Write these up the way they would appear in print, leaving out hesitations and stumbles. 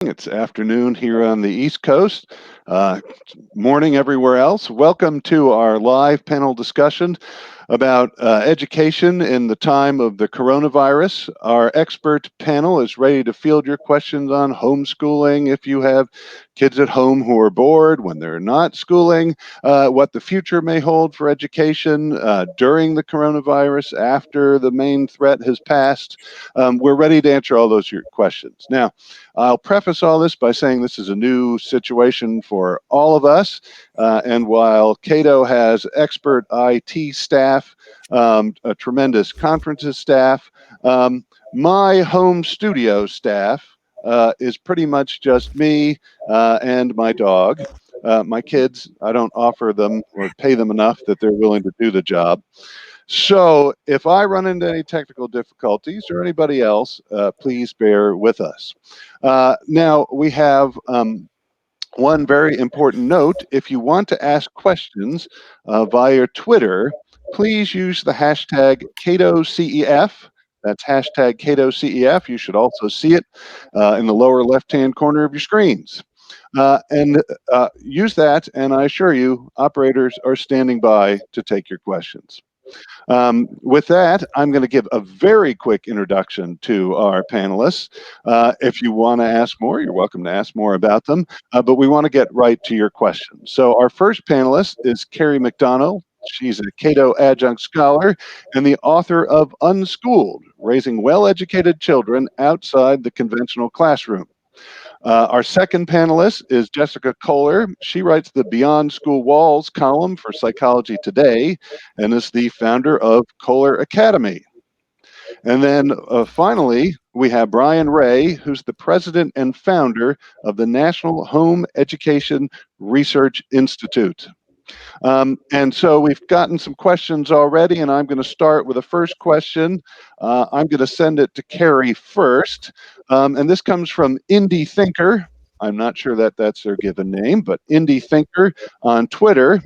It's afternoon here on the East Coast, uh, morning everywhere else. Welcome to our live panel discussion about education in the time of the coronavirus. Our expert panel is ready to field your questions on homeschooling. If you have kids at home who are bored when they're not schooling, what the future may hold for education during the coronavirus, after the main threat has passed. We're ready to answer all those your questions. Now, I'll preface all this by saying this is a new situation for all of us. And while Cato has expert IT staff, a tremendous conferences staff, my home studio staff is pretty much just me and my dog. My kids, I don't offer them or pay them enough that they're willing to do the job. So if I run into any technical difficulties or anybody else, please bear with us. Now, we have one very important note. If you want to ask questions via Twitter, please use the hashtag CatoCEF. That's hashtag CatoCEF. You should also see it in the lower left-hand corner of your screens. And use that, and I assure you, operators are standing by to take your questions. With that, I'm going to give a very quick introduction to our panelists. If you want to ask more, you're welcome to ask more about them, but we want to get right to your questions. So our first panelist is Carrie Macdonald. She's a Cato adjunct scholar and the author of Unschooled, Raising Well-Educated Children Outside the Conventional Classroom. Our second panelist is Jessica Kohler. She writes the Beyond School Walls column for Psychology Today and is the founder of Kohler Academy. And then finally, we have Brian Ray, who's the president and founder of the National Home Education Research Institute. And so we've gotten some questions already, and I'm going to start with the first question. I'm going to send it to Carrie first. And this comes from Indie Thinker. I'm not sure that that's their given name, but Indie Thinker on Twitter.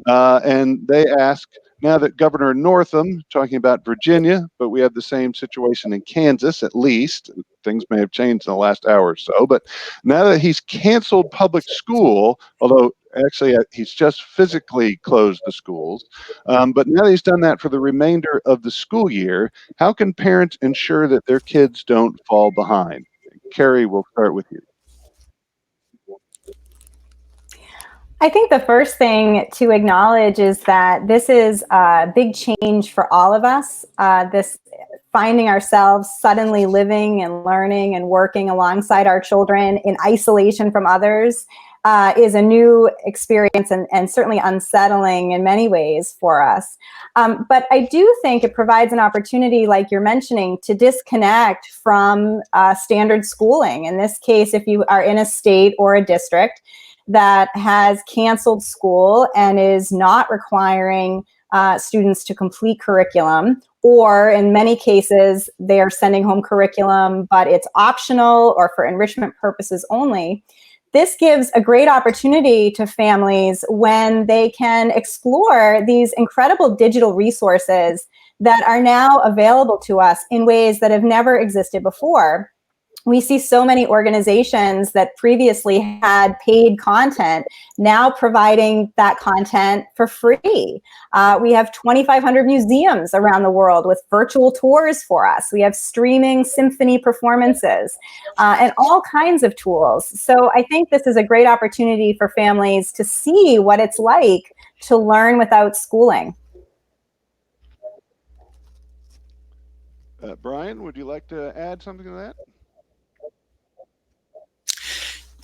And they ask, now that Governor Northam, talking about Virginia, but we have the same situation in Kansas, at least. Things may have changed in the last hour or so. But now that he's canceled public school, although actually he's just physically closed the schools, but now that he's done that for the remainder of the school year, how can parents ensure that their kids don't fall behind? Carrie, we'll start with you. I think the first thing to acknowledge is that this is a big change for all of us. This finding ourselves suddenly living and learning and working alongside our children in isolation from others is a new experience and certainly unsettling in many ways for us. But I do think it provides an opportunity, like you're mentioning, to disconnect from standard schooling. In this case, if you are in a state or a district that has canceled school and is not requiring students to complete curriculum, or in many cases, they are sending home curriculum, but it's optional or for enrichment purposes only. This gives a great opportunity to families when they can explore these incredible digital resources that are now available to us in ways that have never existed before. We see so many organizations that previously had paid content now providing that content for free. We have 2,500 museums around the world with virtual tours for us. We have streaming symphony performances and all kinds of tools. So I think this is a great opportunity for families to see what it's like to learn without schooling. Brian, would you like to add something to that?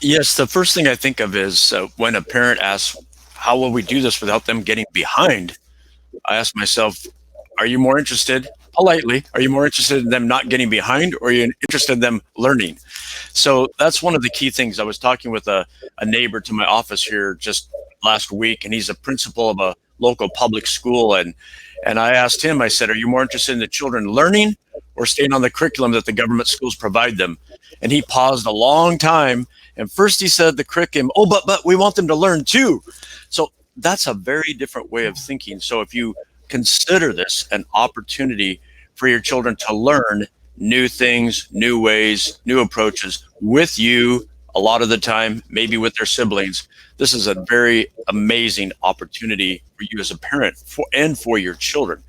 Yes, the first thing I think of is when a parent asks, how will we do this without them getting behind? I ask myself, are you more interested, politely, are you more interested in them not getting behind, or are you interested in them learning? So that's one of the key things. I was talking with a neighbor to my office here just last week, and he's a principal of a local public school. And I asked him, I said, are you more interested in the children learning or staying on the curriculum that the government schools provide them? And he paused a long time. And first he said the curriculum, oh, but we want them to learn too. So that's a very different way of thinking. So if you consider this an opportunity for your children to learn new things, new ways, new approaches with you a lot of the time, maybe with their siblings. This is a very amazing opportunity for you as a parent and for your children.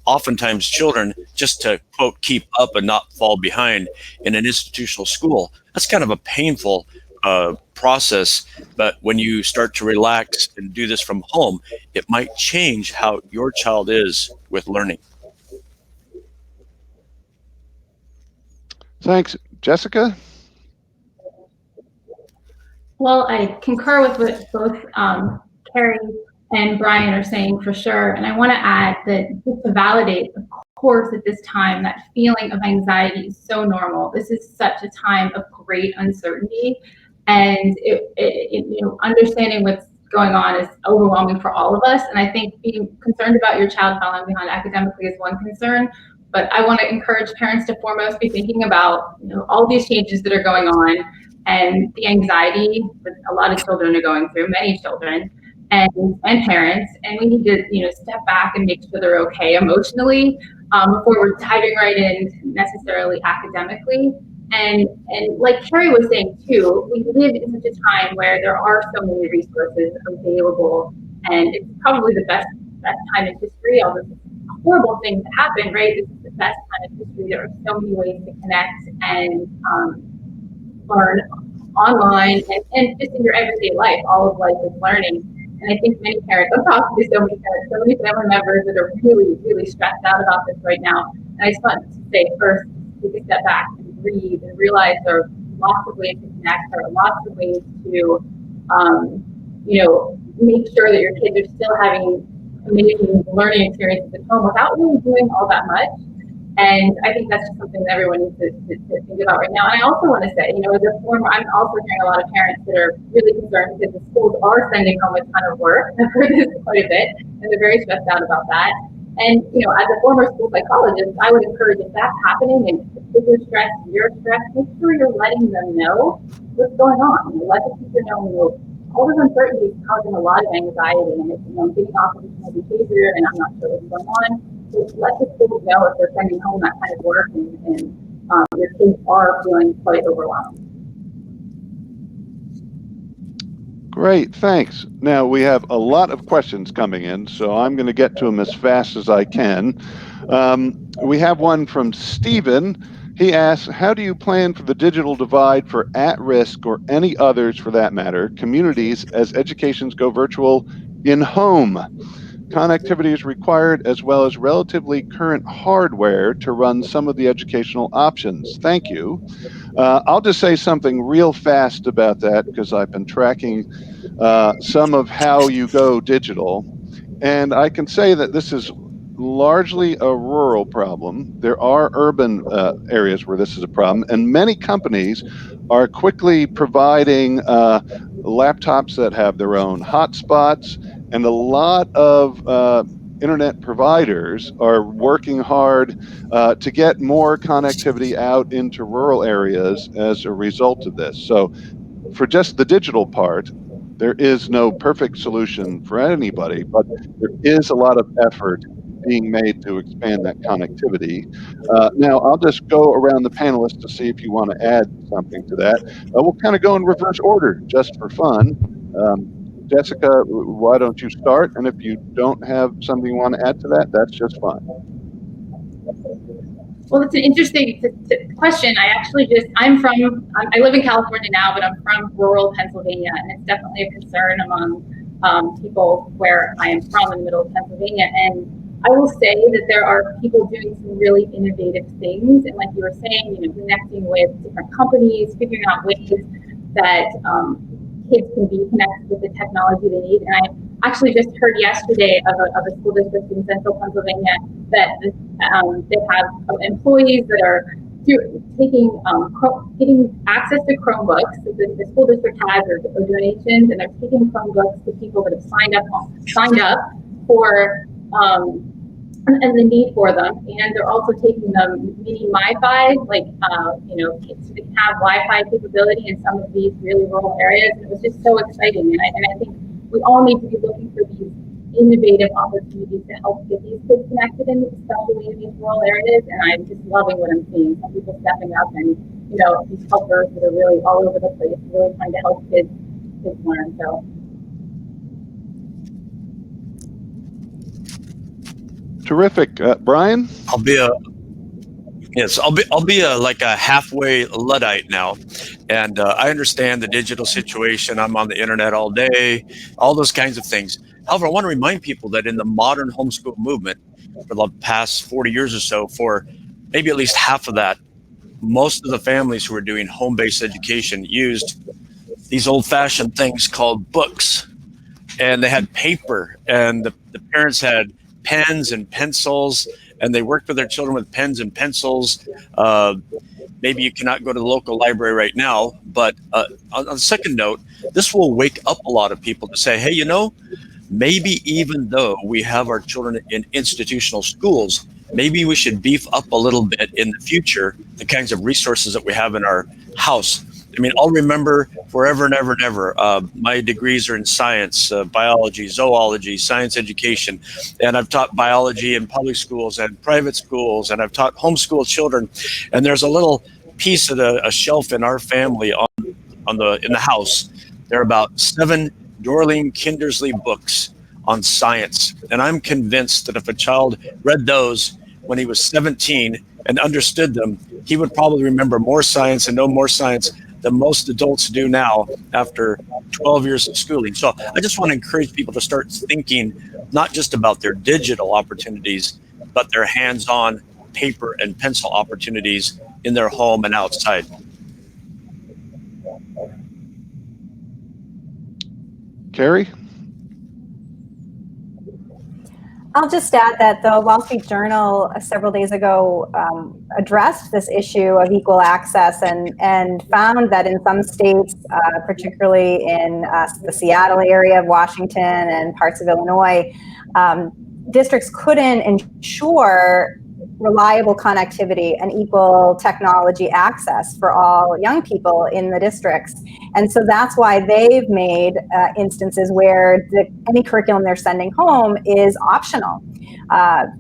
Oftentimes children, just to quote, keep up and not fall behind in an institutional school, that's kind of a painful process. But when you start to relax and do this from home, it might change how your child is with learning. Thanks. Jessica? Well, I concur with what both Carrie and Brian are saying for sure. And I want to add that just to validate, of course, at this time, that feeling of anxiety is so normal. This is such a time of great uncertainty. And understanding what's going on is overwhelming for all of us. And I think being concerned about your child falling behind academically is one concern. But I want to encourage parents to foremost be thinking about all these changes that are going on and the anxiety that a lot of children are going through, many children, and parents. And we need to step back and make sure they're okay emotionally before we're diving right in necessarily academically. And like Carrie was saying too, we live in such a time where there are so many resources available, and it's probably the best time in history. All this horrible things that happen, right? This is the best time in history. There are so many ways to connect and learn online and just in your everyday life. All of life is learning. And I think many parents, I'm talking to so many parents, so many family members that are really, really stressed out about this right now. And I just want to say first, take a step back and breathe and realize there are lots of ways to connect. There are lots of ways to, make sure that your kids are still having amazing learning experiences at home without really doing all that much. And I think that's just something that everyone needs to think about right now. And I also want to say, as a former, I'm also hearing a lot of parents that are really concerned because the schools are sending home a ton of work. I've heard this quite a bit, and they're very stressed out about that. And, as a former school psychologist, I would encourage, if that's happening and if you're stressed, you're stressed, make sure you're letting them know what's going on. Let the teacher know, all this uncertainty is causing a lot of anxiety, and it's, getting off of this behavior, and I'm not sure what's going on. So let the schools know if they're sending home that kind of work, and your kids are feeling quite overwhelmed. Great, thanks. Now we have a lot of questions coming in, so I'm going to get to them as fast as I can. We have one from Stephen. He asks, how do you plan for the digital divide for at-risk, or any others for that matter, communities as educations go virtual in home? Connectivity is required, as well as relatively current hardware to run some of the educational options. Thank you. I'll just say something real fast about that, because I've been tracking some of how you go digital. And I can say that this is largely a rural problem. There are urban areas where this is a problem, and many companies are quickly providing laptops that have their own hotspots, and a lot of internet providers are working hard to get more connectivity out into rural areas as a result of this. So for just the digital part, there is no perfect solution for anybody, but there is a lot of effort being made to expand that connectivity. Now, I'll just go around the panelists to see if you want to add something to that. We'll kind of go in reverse order just for fun. Jessica, why don't you start? And if you don't have something you want to add to that, that's just fine. Well, it's an interesting question. I live in California now, but I'm from rural Pennsylvania, and it's definitely a concern among people where I am from, in the middle of Pennsylvania. And I will say that there are people doing some really innovative things, and like you were saying, connecting with different companies, figuring out ways that kids can be connected with the technology they need. And I actually just heard yesterday of a school district in central Pennsylvania that they have employees that are getting access to Chromebooks that the school district has, or donations, and they're taking Chromebooks to people that have signed up for and the need for them, and they're also taking them mini Wi-Fi, kids can have Wi-Fi capability in some of these really rural areas. And it was just so exciting, and I think we all need to be looking for these innovative opportunities to help get these kids connected, especially in these rural areas. And I'm just loving what I'm seeing. Some people stepping up and these helpers that are really all over the place, really trying to help kids learn. So. Terrific. Brian? I'll be like a halfway Luddite now, and I understand the digital situation. I'm on the internet all day, all those kinds of things. However, I want to remind people that in the modern homeschool movement, for the past 40 years or so, for maybe at least half of that, most of the families who were doing home-based education used these old-fashioned things called books, and they had paper, and the parents had pens and pencils, and they worked with their children with pens and pencils. Maybe you cannot go to the local library right now, but on a second note, this will wake up a lot of people to say, hey, maybe even though we have our children in institutional schools, maybe we should beef up a little bit in the future the kinds of resources that we have in our house. I mean, I'll remember forever and ever and ever. My degrees are in science, biology, zoology, science education, and I've taught biology in public schools and private schools, and I've taught homeschool children. And there's a little piece of a shelf in our family in the house. There are about 7 Dorling Kindersley books on science, and I'm convinced that if a child read those when he was 17 and understood them, he would probably remember more science and know more science than most adults do now after 12 years of schooling. So I just want to encourage people to start thinking not just about their digital opportunities, but their hands-on paper and pencil opportunities in their home and outside. Carrie? I'll just add that the Wall Street Journal several days ago addressed this issue of equal access and found that in some states, particularly in the Seattle area of Washington and parts of Illinois, districts couldn't ensure reliable connectivity and equal technology access for all young people in the districts. And so that's why they've made instances where any curriculum they're sending home is optional,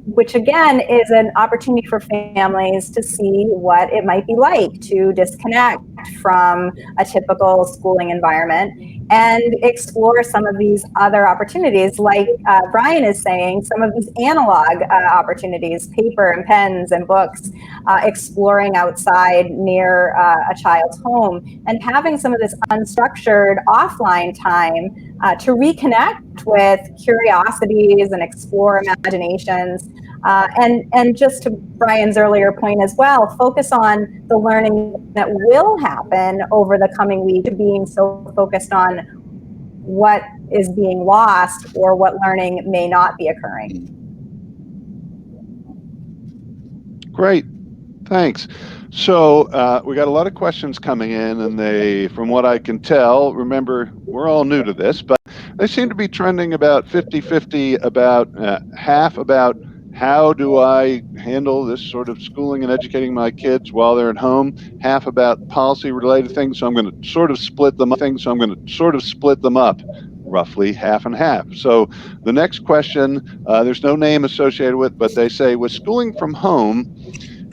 which again is an opportunity for families to see what it might be like to disconnect from a typical schooling environment and explore some of these other opportunities, like Brian is saying, some of these analog opportunities, paper and pens and books, exploring outside near a child's home, and having some of this unstructured offline time to reconnect with curiosities and explore imaginations. And just to Brian's earlier point as well, focus on the learning that will happen over the coming week, being so focused on what is being lost or what learning may not be occurring. Great, thanks. So we got a lot of questions coming in, and they, from what I can tell, remember, we're all new to this, but they seem to be trending about 50-50, about half about how do I handle this sort of schooling and educating my kids while they're at home, half about policy-related things. So I'm going to sort of split them up, roughly half and half. So the next question, there's no name associated with, but they say, with schooling from home,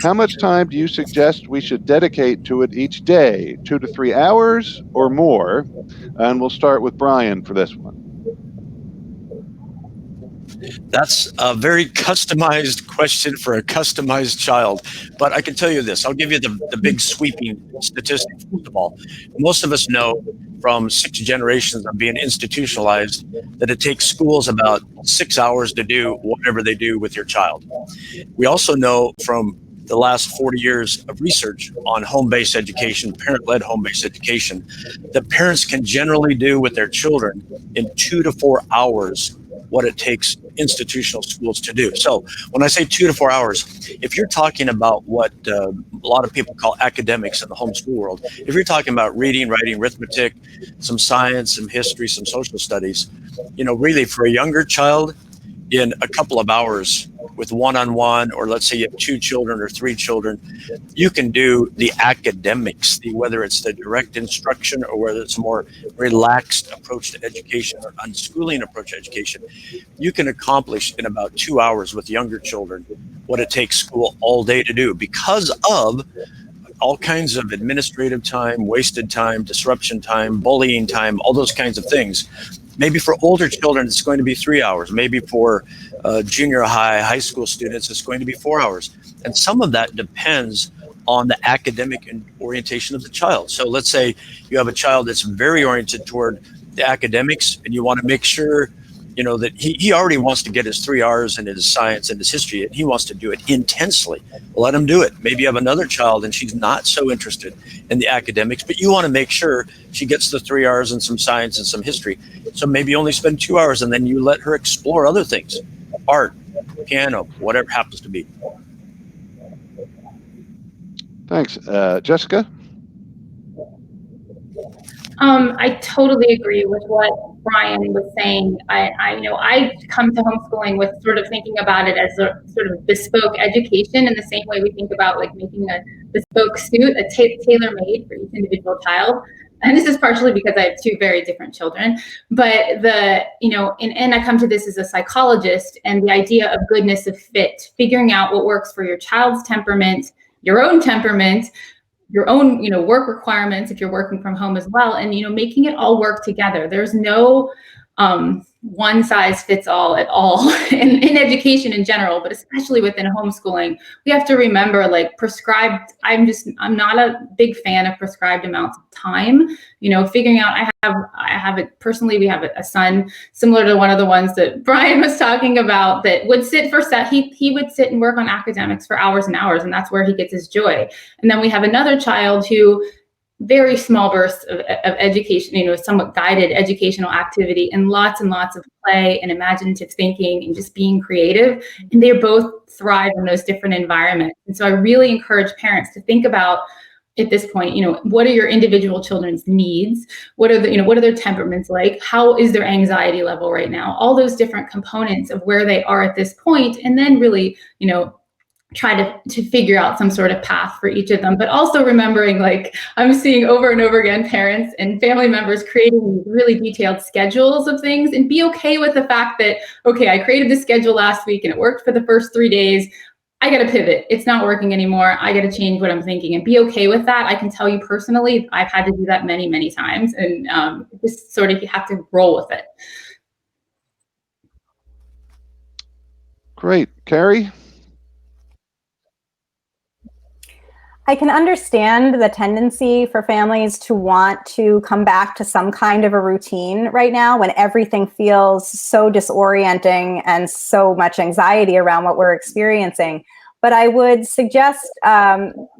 how much time do you suggest we should dedicate to it each day? 2 to 3 hours or more? And we'll start with Brian for this one. That's a very customized question for a customized child. But I can tell you this. I'll give you the big sweeping statistics. First of all, most of us know from 6 generations of being institutionalized that it takes schools about 6 hours to do whatever they do with your child. We also know from the last 40 years of research on home-based education, parent-led home-based education, that parents can generally do with their children in 2 to 4 hours what it takes institutional schools to do. So when I say 2 to 4 hours, if you're talking about what a lot of people call academics in the homeschool world, if you're talking about reading, writing, arithmetic, some science, some history, some social studies, really for a younger child, in a couple of hours with one-on-one, or let's say you have 2 children or 3 children, you can do the academics, whether it's the direct instruction or whether it's a more relaxed approach to education or unschooling approach to education. You can accomplish in about 2 hours with younger children what it takes school all day to do because of all kinds of administrative time, wasted time, disruption time, bullying time, all those kinds of things. Maybe for older children, it's going to be 3 hours. Maybe for junior high, high school students, it's going to be 4 hours. And some of that depends on the academic orientation of the child. So let's say you have a child that's very oriented toward the academics, and you want to make sure, you know, that he already wants to get his 3 R's in his science and his history, and he wants to do it intensely. Let him do it. Maybe you have another child and she's not so interested in the academics, but you want to make sure she gets the 3 R's and some science and some history. So maybe you only spend 2 hours, and then you let her explore other things, art, piano, whatever it happens to be. Thanks. Jessica? I totally agree with what Brian was saying. I come to homeschooling with sort of thinking about it as a sort of bespoke education, in the same way we think about like making a bespoke suit, tailor-made for each individual child. And this is partially because I have two very different children, but and I come to this as a psychologist, and the idea of goodness of fit, figuring out what works for your child's temperament, your own temperament, your own, work requirements if you're working from home as well, and, making it all work together. There's no one size fits all at all in education in general, but especially within homeschooling, we have to remember, like, prescribed, I'm not a big fan of prescribed amounts of time, figuring out, I have it personally, we have a son similar to one of the ones that Brian was talking about that would sit for he would sit and work on academics for hours and hours, and that's where he gets his joy. And then we have another child who very small bursts of education, somewhat guided educational activity, and lots of play and imaginative thinking and just being creative. And they both thrive in those different environments. And so I really encourage parents to think about, at this point, what are your individual children's needs? What are their temperaments like? How is their anxiety level right now? All those different components of where they are at this point, and then really, try to figure out some sort of path for each of them. But also remembering, like, I'm seeing over and over again, parents and family members creating these really detailed schedules of things, and be okay with the fact that, okay, I created this schedule last week and it worked for the first 3 days. I got to pivot. It's not working anymore. I got to change what I'm thinking, and be okay with that. I can tell you personally, I've had to do that many, many times, and just sort of, you have to roll with it. Great. Carrie? I can understand the tendency for families to want to come back to some kind of a routine right now when everything feels so disorienting and so much anxiety around what we're experiencing. But I would suggest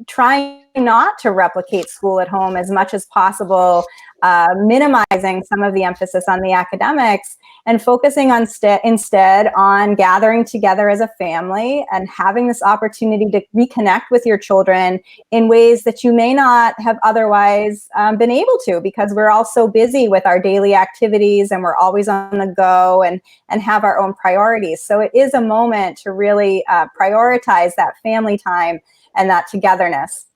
trying not to replicate school at home as much as possible, minimizing some of the emphasis on the academics, and focusing on instead on gathering together as a family and having this opportunity to reconnect with your children in ways that you may not have otherwise been able to, because we're all so busy with our daily activities and we're always on the go and have our own priorities. So it is a moment to really prioritize that family time and that togetherness.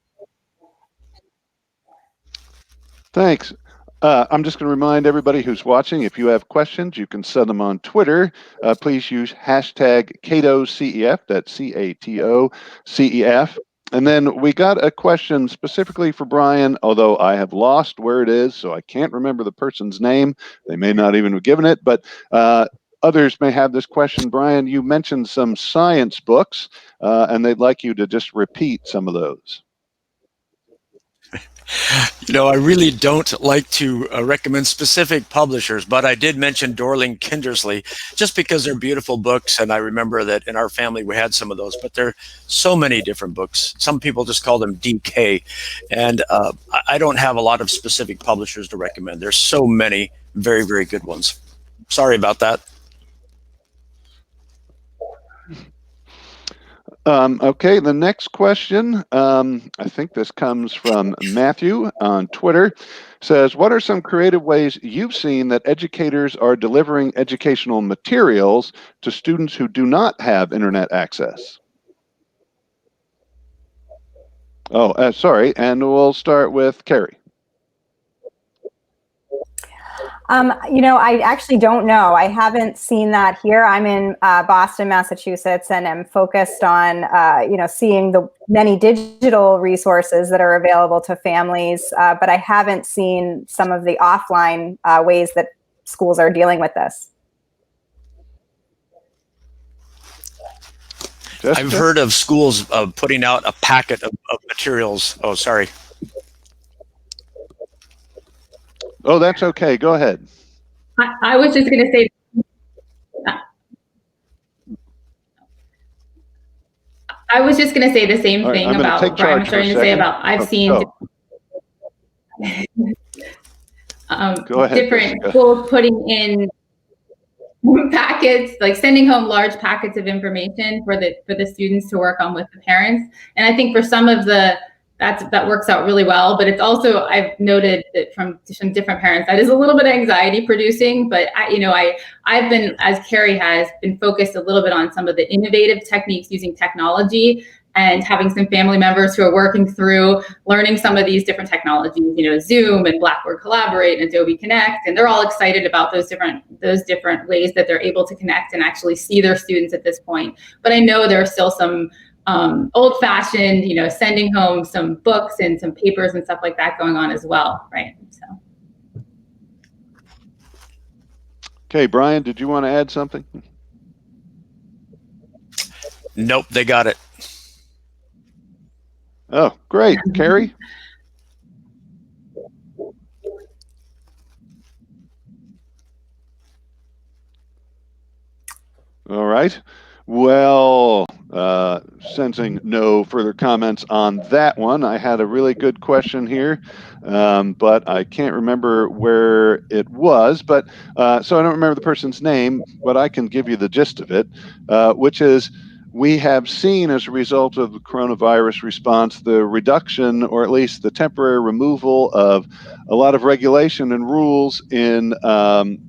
Thanks. I'm just going to remind everybody who's watching, if you have questions, you can send them on Twitter. Please use hashtag CatoCEF, that's CATOCEF. And then we got a question specifically for Brian, although I have lost where it is, so I can't remember the person's name. They may not even have given it, but others may have this question. Brian, you mentioned some science books, and they'd like you to just repeat some of those. I really don't like to recommend specific publishers, but I did mention Dorling Kindersley just because they're beautiful books, and I remember that in our family we had some of those, but there are so many different books. Some people just call them DK, and I don't have a lot of specific publishers to recommend. There's so many very, very good ones. Sorry about that. Okay, the next question, I think this comes from Matthew on Twitter, says, what are some creative ways you've seen that educators are delivering educational materials to students who do not have internet access? Oh, sorry, and we'll start with Carrie. I actually don't know. I haven't seen that here. I'm in Boston, Massachusetts, and am focused on, seeing the many digital resources that are available to families. But I haven't seen some of the offline ways that schools are dealing with this. Jessica? I've heard of schools putting out a packet of materials. Oh, sorry. Oh, that's okay. Go ahead. I was just going to say, I was just going to say the same All right, thing I'm gonna about take what Brian charge was for a starting to say second. about, I've seen Go ahead, different Jessica. schools putting in packets, like sending home large packets of information for the students to work on with the parents. And I think for some of that works out really well, but it's also, I've noted that from some different parents, that is a little bit anxiety producing, but I've been, as Carrie has, been focused a little bit on some of the innovative techniques using technology and having some family members who are working through learning some of these different technologies, Zoom and Blackboard Collaborate and Adobe Connect, and they're all excited about those different ways that they're able to connect and actually see their students at this point. But I know there are still some old-fashioned, sending home some books and some papers and stuff like that going on as well, right? So. Okay, Brian, did you want to add something? Nope, they got it. Oh, great. Carrie? All right. Well, sensing no further comments on that one, I had a really good question here, but I can't remember where it was. But so I don't remember the person's name, but I can give you the gist of it, which is we have seen as a result of the coronavirus response the reduction, or at least the temporary removal of a lot of regulation and rules in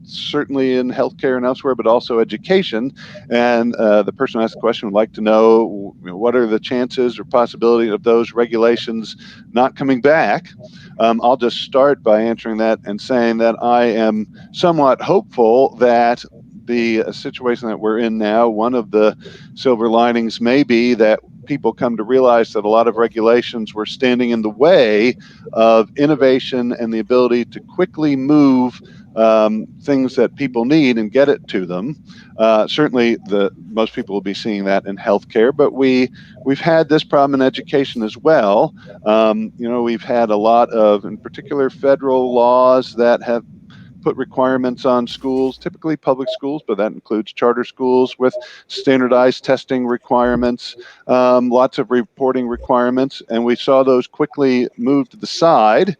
certainly in healthcare and elsewhere, but also education. And the person who asked the question would like to know what are the chances or possibility of those regulations not coming back. I'll just start by answering that and saying that I am somewhat hopeful that the situation that we're in now, one of the silver linings may be that people come to realize that a lot of regulations were standing in the way of innovation and the ability to quickly move things that people need and get it to them. Certainly, most people will be seeing that in healthcare, but we've had this problem in education as well. We've had a lot of, in particular, federal laws that have put requirements on schools, typically public schools, but that includes charter schools with standardized testing requirements, lots of reporting requirements, and we saw those quickly move to the side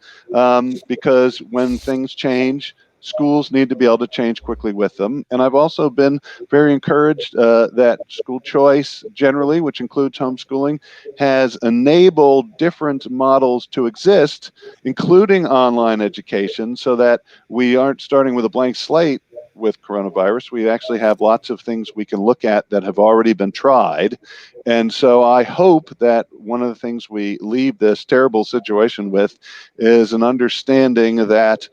because when things change, schools need to be able to change quickly with them. And I've also been very encouraged that school choice generally, which includes homeschooling, has enabled different models to exist, including online education, so that we aren't starting with a blank slate with coronavirus. We actually have lots of things we can look at that have already been tried. And so I hope that one of the things we leave this terrible situation with is an understanding that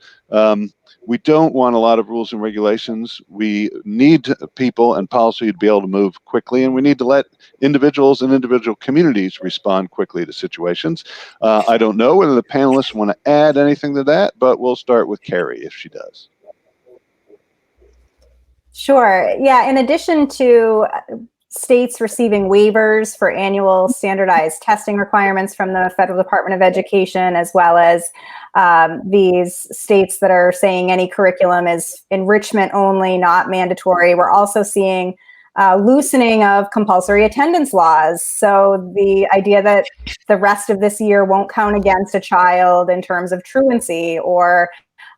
we don't want a lot of rules and regulations. We need people and policy to be able to move quickly, and we need to let individuals and individual communities respond quickly to situations. I don't know whether the panelists want to add anything to that, but we'll start with Carrie if she does. Sure. Yeah. In addition to states receiving waivers for annual standardized testing requirements from the Federal Department of Education, as well as these states that are saying any curriculum is enrichment only, not mandatory, we're also seeing loosening of compulsory attendance laws. So the idea that the rest of this year won't count against a child in terms of truancy, or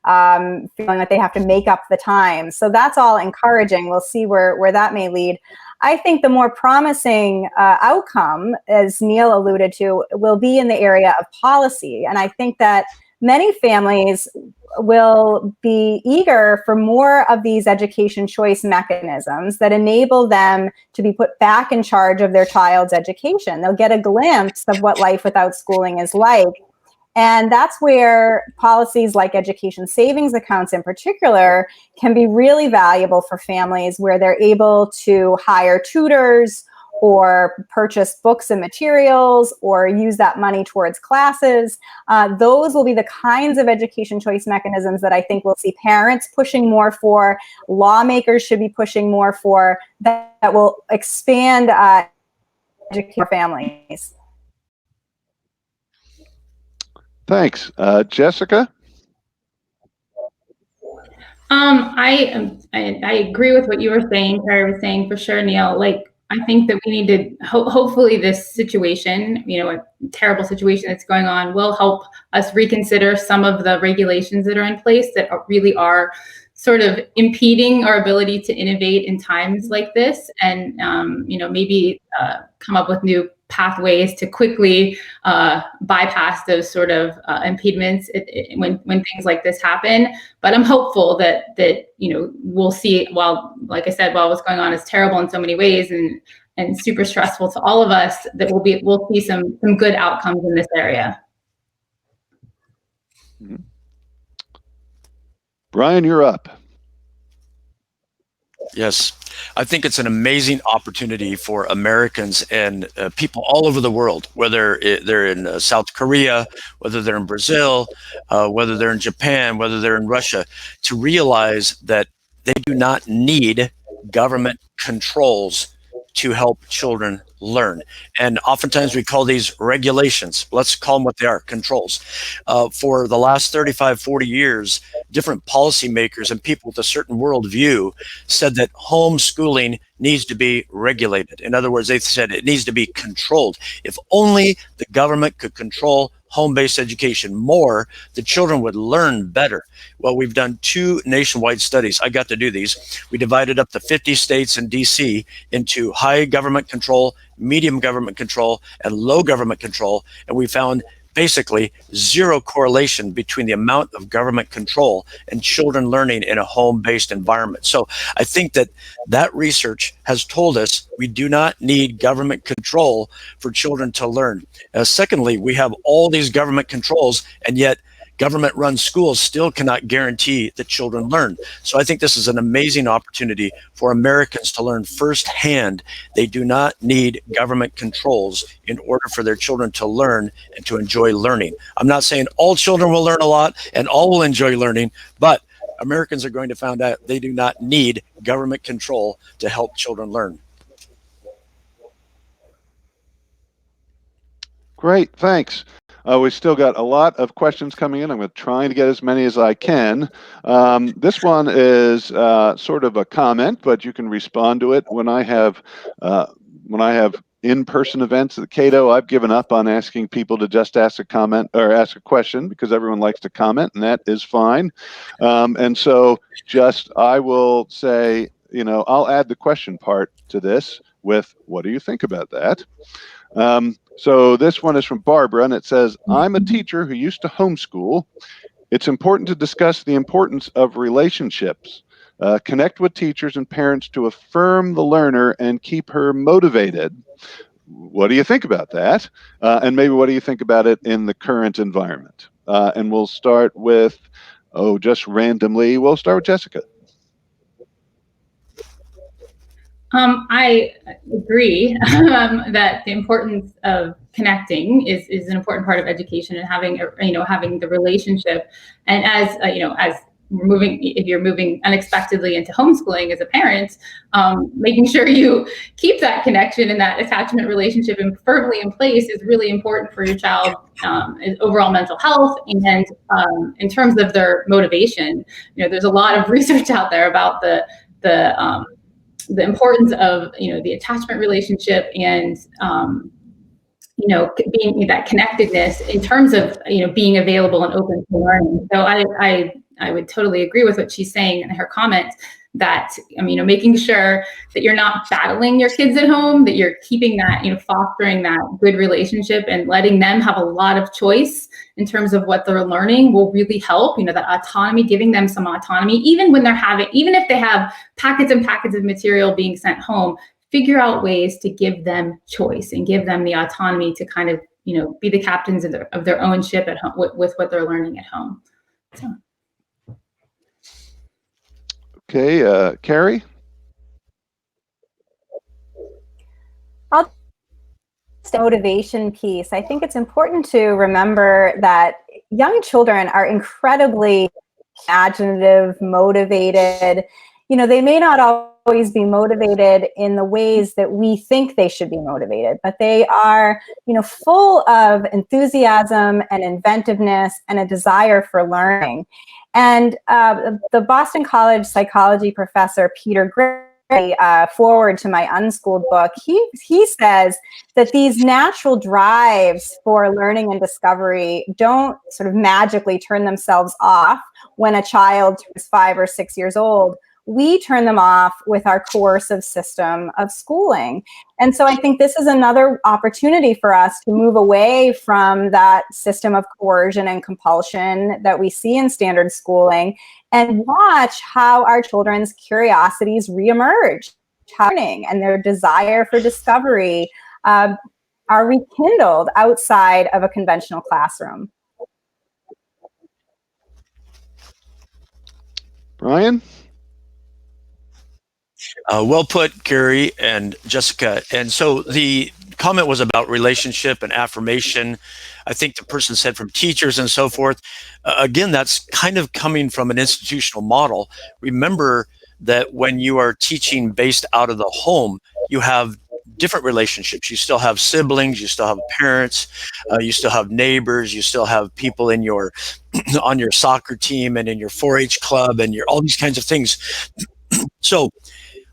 feeling that they have to make up the time. So that's all encouraging. We'll see where that may lead. I think the more promising outcome, as Neil alluded to, will be in the area of policy. And I think that many families will be eager for more of these education choice mechanisms that enable them to be put back in charge of their child's education. They'll get a glimpse of what life without schooling is like. And that's where policies like education savings accounts in particular can be really valuable for families, where they're able to hire tutors or purchase books and materials or use that money towards classes. Those will be the kinds of education choice mechanisms that I think we'll see parents pushing more for, lawmakers should be pushing more for, that will expand education for families. Thanks. Jessica? I agree with what you were saying, Carrie was saying, for sure, Neil. Like, I think that we need to, hopefully this situation, a terrible situation that's going on, will help us reconsider some of the regulations that are in place that really are sort of impeding our ability to innovate in times like this, and maybe come up with new pathways to quickly bypass those sort of impediments when things like this happen. But I'm hopeful that we'll see, while, like I said, while what's going on is terrible in so many ways and super stressful to all of us, that we'll see some good outcomes in this area. Brian, you're up. Yes, I think it's an amazing opportunity for Americans and people all over the world, whether they're in South Korea, whether they're in Brazil, whether they're in Japan, whether they're in Russia, to realize that they do not need government controls to help children learn. And oftentimes we call these regulations. Let's call them what they are, controls. For the last 35, 40 years, different policymakers and people with a certain worldview said that homeschooling needs to be regulated. In other words, they said it needs to be controlled. If only the government could control home-based education more, the children would learn better. Well, we've done 2 nationwide studies. I got to do these. We divided up the 50 states and DC into high government control, medium government control, and low government control. And we found basically zero correlation between the amount of government control and children learning in a home-based environment. So I think that research has told us we do not need government control for children to learn. Secondly, we have all these government controls, and yet government-run schools still cannot guarantee that children learn. So I think this is an amazing opportunity for Americans to learn firsthand. They do not need government controls in order for their children to learn and to enjoy learning. I'm not saying all children will learn a lot and all will enjoy learning, but Americans are going to find out they do not need government control to help children learn. Great, thanks. We've still got a lot of questions coming in. I'm going to try to get as many as I can. This one is sort of a comment, but you can respond to it. When I have in-person events at Cato, I've given up on asking people to just ask a comment or ask a question, because everyone likes to comment, and that is fine. And so I will say, I'll add the question part to this with, what do you think about that? So this one is from Barbara, and it says, I'm a teacher who used to homeschool. It's important to discuss the importance of relationships. Connect with teachers and parents to affirm the learner and keep her motivated. What do you think about that? And maybe what do you think about it in the current environment? And we'll start with, just randomly, we'll start with Jessica. I agree that the importance of connecting is an important part of education, and having the relationship. And as if you're moving unexpectedly into homeschooling as a parent, making sure you keep that connection and that attachment relationship firmly in place is really important for your child's overall mental health. And in terms of their motivation, there's a lot of research out there about the importance of the attachment relationship and being that connectedness in terms of being available and open to learning. So I would totally agree with what she's saying in her comment, that making sure that you're not battling your kids at home, that you're keeping that, fostering that good relationship and letting them have a lot of choice in terms of what they're learning will really help. That autonomy, giving them some autonomy, even if they have packets and packets of material being sent home, figure out ways to give them choice and give them the autonomy to kind of be the captains of their own ship at home with what they're learning at home. So. Okay, Carrie? Motivation piece. I think it's important to remember that young children are incredibly imaginative, motivated. They may not always be motivated in the ways that we think they should be motivated, but they are, full of enthusiasm and inventiveness and a desire for learning. And the Boston College psychology professor, Peter Gray, forward to my Unschooled book, he says that these natural drives for learning and discovery don't sort of magically turn themselves off when a child is 5 or 6 years old. We turn them off with our coercive system of schooling. And so I think this is another opportunity for us to move away from that system of coercion and compulsion that we see in standard schooling and watch how our children's curiosities reemerge, learning and their desire for discovery are rekindled outside of a conventional classroom. Brian? Well put, Carrie and Jessica. And so the comment was about relationship and affirmation. I think the person said from teachers and so forth. Again, that's kind of coming from an institutional model. Remember that when you are teaching based out of the home, you have different relationships. You still have siblings, you still have parents, you still have neighbors, you still have people in your on your soccer team and in your 4-H club and all these kinds of things. So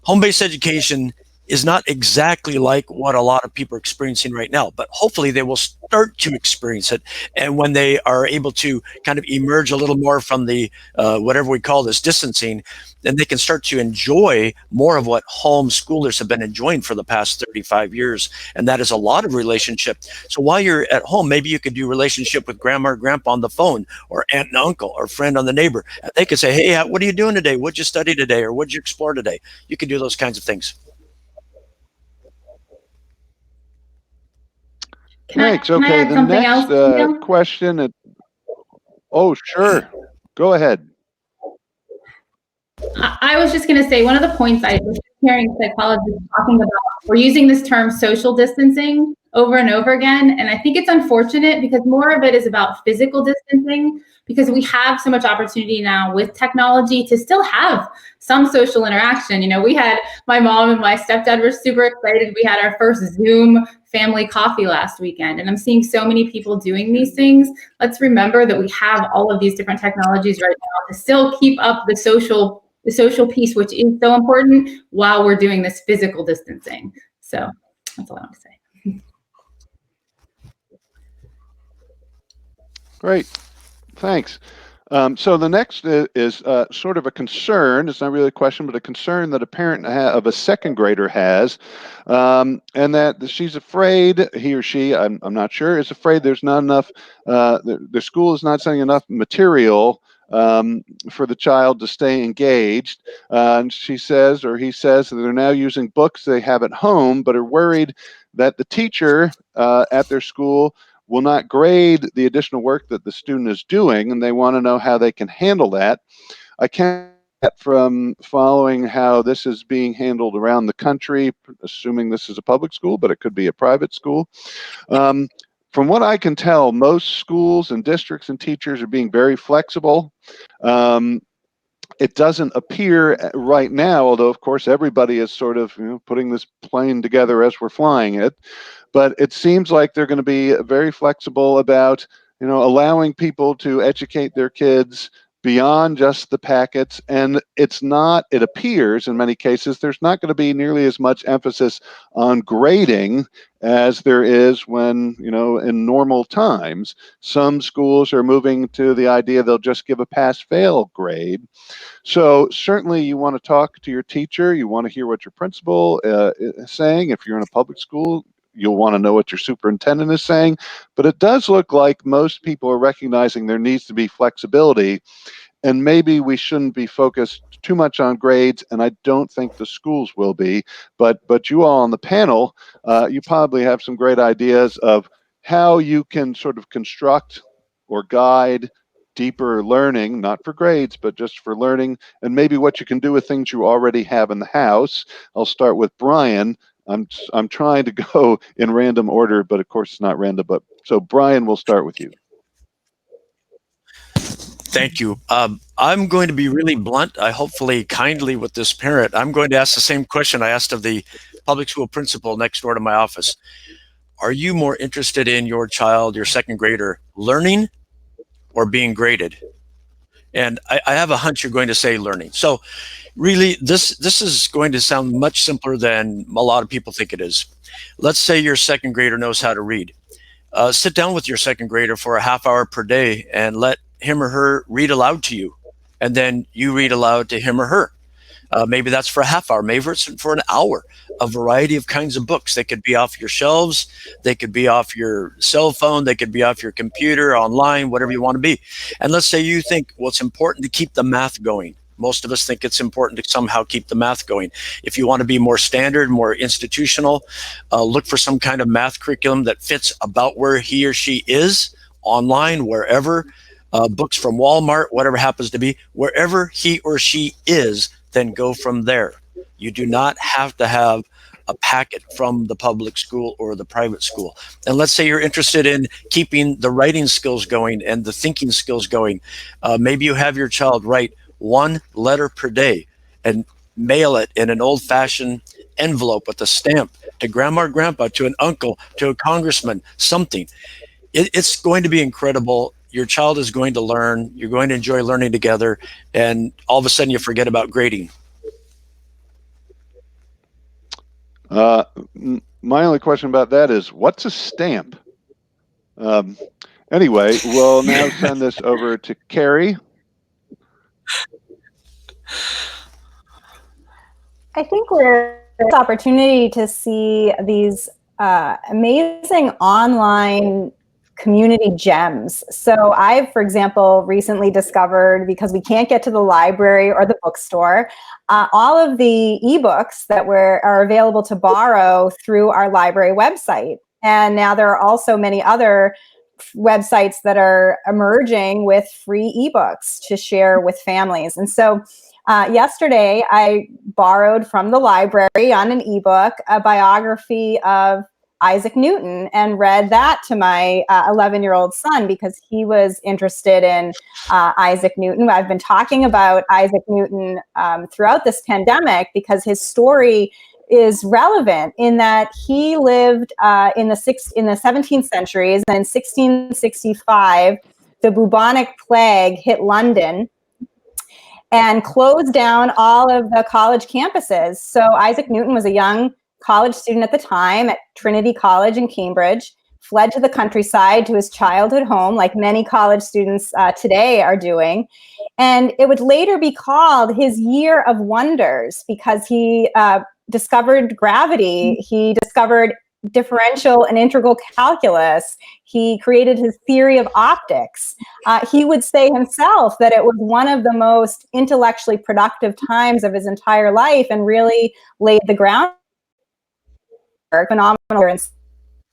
home-based education is not exactly like what a lot of people are experiencing right now, but hopefully they will start to experience it. And when they are able to kind of emerge a little more from the whatever we call this distancing, then they can start to enjoy more of what homeschoolers have been enjoying for the past 35 years. And that is a lot of relationship. So while you're at home, maybe you could do relationship with grandma or grandpa on the phone, or aunt and uncle, or friend on the neighbor. And they could say, hey, what are you doing today? What'd you study today? Or what'd you explore today? You could do those kinds of things. Thanks. Okay, the next question. Oh, sure. Go ahead. I was just going to say, one of the points I was hearing psychologists talking about, we're using this term social distancing over and over again. And I think it's unfortunate because more of it is about physical distancing, because we have so much opportunity now with technology to still have some social interaction. We had my mom and my stepdad were super excited. We had our first Zoom family coffee last weekend, and I'm seeing so many people doing these things. Let's remember that we have all of these different technologies right now to still keep up the social piece, which is so important while we're doing this physical distancing. So that's all I want to say. Great. Thanks. So the next is sort of a concern. It's not really a question, but a concern that a parent of a second grader has, and that she's afraid, he or she, I'm not sure, is afraid there's not enough, the school is not sending enough material for the child to stay engaged. And she says, or he says, that they're now using books they have at home, but are worried that the teacher at their school will not grade the additional work that the student is doing, and they want to know how they can handle that. I can't get from following how this is being handled around the country, assuming this is a public school, but it could be a private school. From what I can tell, most schools and districts and teachers are being very flexible. It doesn't appear right now, although of course everybody is sort of putting this plane together as we're flying it, but it seems like they're going to be very flexible about allowing people to educate their kids beyond just the packets. And it appears in many cases there's not going to be nearly as much emphasis on grading as there is when in normal times. Some schools are moving to the idea they'll just give a pass-fail grade. So certainly you want to talk to your teacher, you want to hear what your principal is saying. If you're in a public school, you'll want to know what your superintendent is saying. But it does look like most people are recognizing there needs to be flexibility, and maybe we shouldn't be focused too much on grades, and I don't think the schools will be. But you all on the panel, you probably have some great ideas of how you can sort of construct or guide deeper learning, not for grades, but just for learning, and maybe what you can do with things you already have in the house. I'll start with Brian. I'm trying to go in random order, but of course it's not random. But so Brian, we'll start with you. Thank you. I'm going to be really blunt, hopefully kindly with this parent. I'm going to ask the same question I asked of the public school principal next door to my office. Are you more interested in your child, your second grader, learning or being graded? And I have a hunch you're going to say learning. So really, this is going to sound much simpler than a lot of people think it is. Let's say your second grader knows how to read. Sit down with your second grader for a half hour per day and let him or her read aloud to you. And then you read aloud to him or her. Maybe that's for a half hour, maybe it's for an hour. A variety of kinds of books. They could be off your shelves, they could be off your cell phone, they could be off your computer, online, whatever you want to be. And let's say you think, well, it's important to keep the math going. Most of us think it's important to somehow keep the math going. If you want to be more standard, more institutional, look for some kind of math curriculum that fits about where he or she is, online, wherever, books from Walmart, whatever happens to be, wherever he or she is, then go from there. You do not have to have a packet from the public school or the private school. And let's say you're interested in keeping the writing skills going and the thinking skills going. Maybe you have your child write one letter per day and mail it in an old-fashioned envelope with a stamp to grandma or grandpa, to an uncle, to a congressman, something. It's going to be incredible. Your child is going to learn. You're going to enjoy learning together. And all of a sudden you forget about grading. My only question about that is, what's a stamp? Anyway, we'll now send this over to Carrie. I think we're an opportunity to see these amazing online community gems. So I've, for example, recently discovered, because we can't get to the library or the bookstore, all of the ebooks that are available to borrow through our library website. And now there are also many other websites that are emerging with free ebooks to share with families. And so yesterday I borrowed from the library on an ebook a biography of Isaac Newton and read that to my 11-year-old son because he was interested in Isaac Newton. I've been talking about Isaac Newton throughout this pandemic because his story is relevant in that he lived in the 17th centuries, and in 1665, the bubonic plague hit London and closed down all of the college campuses. So Isaac Newton was a young college student at the time at Trinity College in Cambridge, fled to the countryside to his childhood home, like many college students today are doing. And it would later be called his year of wonders because he discovered gravity, he discovered differential and integral calculus, he created his theory of optics. He would say himself that it was one of the most intellectually productive times of his entire life and really laid the ground phenomenal and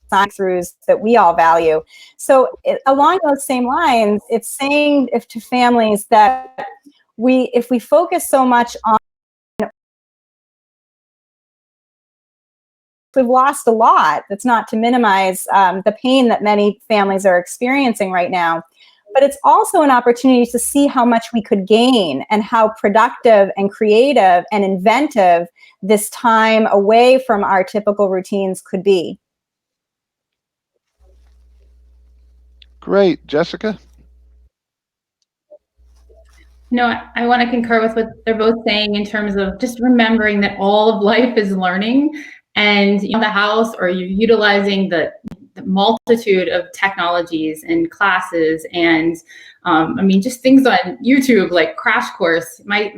science throughs that we all value. So along those same lines, it's saying to families that if we focus so much on, we've lost a lot. That's not to minimize the pain that many families are experiencing right now, but it's also an opportunity to see how much we could gain and how productive and creative and inventive this time away from our typical routines could be. Great. Jessica? No, I want to concur with what they're both saying in terms of just remembering that all of life is learning, and the house, or you're utilizing the multitude of technologies and classes and just things on YouTube like Crash Course. My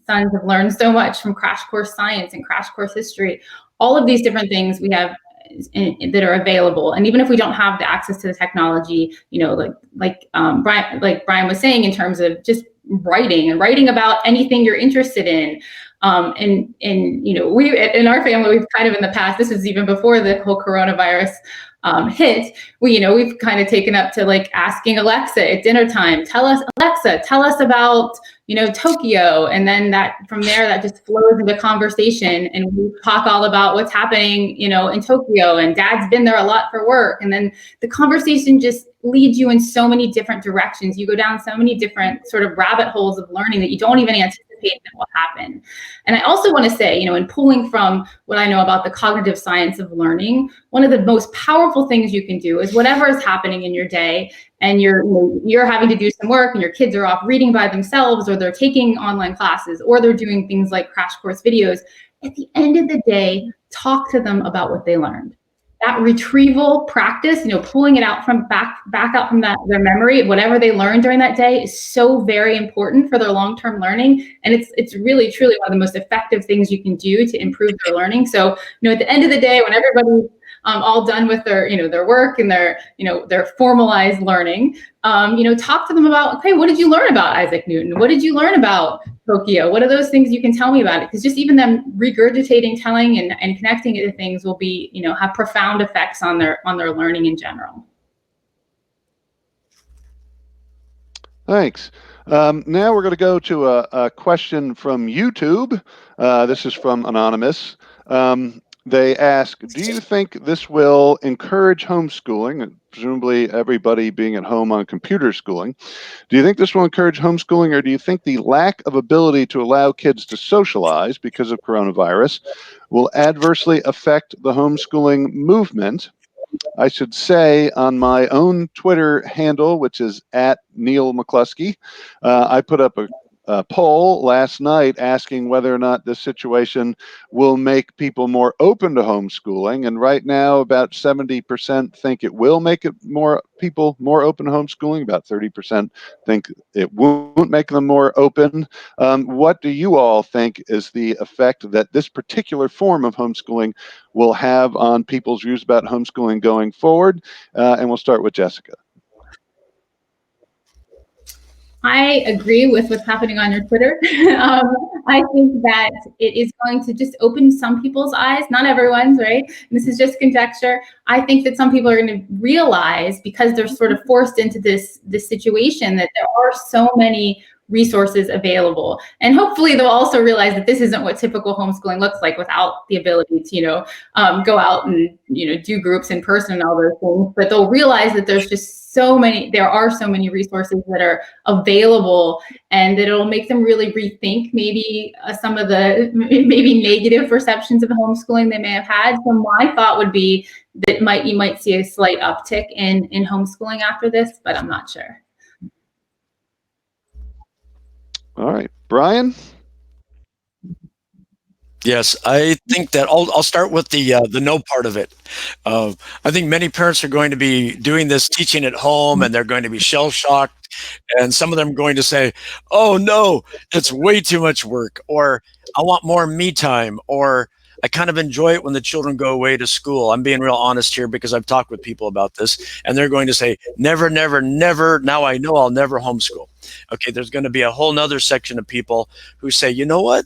sons have learned so much from Crash Course Science and Crash Course History. All of these different things we have that are available, and even if we don't have the access to the technology, like Brian was saying, in terms of just writing about anything you're interested in. We in our family, we've kind of in the past, this was even before the whole coronavirus, hit, we've kind of taken up to like asking Alexa at dinner time, Alexa, tell us about, Tokyo. And then from there, that just flows into conversation, and we talk all about what's happening, in Tokyo, and Dad's been there a lot for work. And then the conversation just leads you in so many different directions. You go down so many different sort of rabbit holes of learning that you don't even anticipate that will happen. And I also want to say, in pulling from what I know about the cognitive science of learning, one of the most powerful things you can do is whatever is happening in your day, and you're having to do some work, and your kids are off reading by themselves, or they're taking online classes, or they're doing things like crash course videos. At the end of the day, talk to them about what they learned. That retrieval practice, pulling it out from back out from their memory, whatever they learned during that day, is so very important for their long-term learning. And it's really, truly one of the most effective things you can do to improve their learning. So, at the end of the day, when everybody's all done with their work and their formalized learning, talk to them about, okay, what did you learn about Isaac Newton? What did you learn about Tokyo? What are those things you can tell me about it? Because just even them regurgitating, telling, and connecting it to things will be, have profound effects on their learning in general. Thanks. Now we're going to go to a question from YouTube. This is from Anonymous. They ask, do you think this will encourage homeschooling, presumably everybody being at home on computer schooling? Do you think this will encourage homeschooling, or do you think the lack of ability to allow kids to socialize because of coronavirus will adversely affect the homeschooling movement? I should say on my own Twitter handle, which is @NeilMcCluskey, I put up a poll last night asking whether or not this situation will make people more open to homeschooling. And right now, about 70% think it will make people more open to homeschooling. About 30% think it won't make them more open. What do you all think is the effect that this particular form of homeschooling will have on people's views about homeschooling going forward? And we'll start with Jessica. I agree with what's happening on your Twitter. I think that it is going to just open some people's eyes, not everyone's, right? This is just conjecture. I think that some people are going to realize, because they're sort of forced into this situation, that there are so many resources available. And hopefully they'll also realize that this isn't what typical homeschooling looks like without the ability to, go out and, do groups in person and all those things. But they'll realize that there are so many resources that are available, and that it'll make them really rethink maybe some of the maybe negative perceptions of homeschooling they may have had. So my thought would be that you might see a slight uptick in homeschooling after this, but I'm not sure. All right, Brian? Yes, I think that I'll start with the no part of it. I think many parents are going to be doing this teaching at home, and they're going to be shell shocked, and some of them are going to say, "Oh no, it's way too much work," or "I want more me time," or "I kind of enjoy it when the children go away to school." I'm being real honest here because I've talked with people about this, and they're going to say, "Never, never, never. Now I know I'll never homeschool." Okay, there's going to be a whole nother section of people who say, "You know what?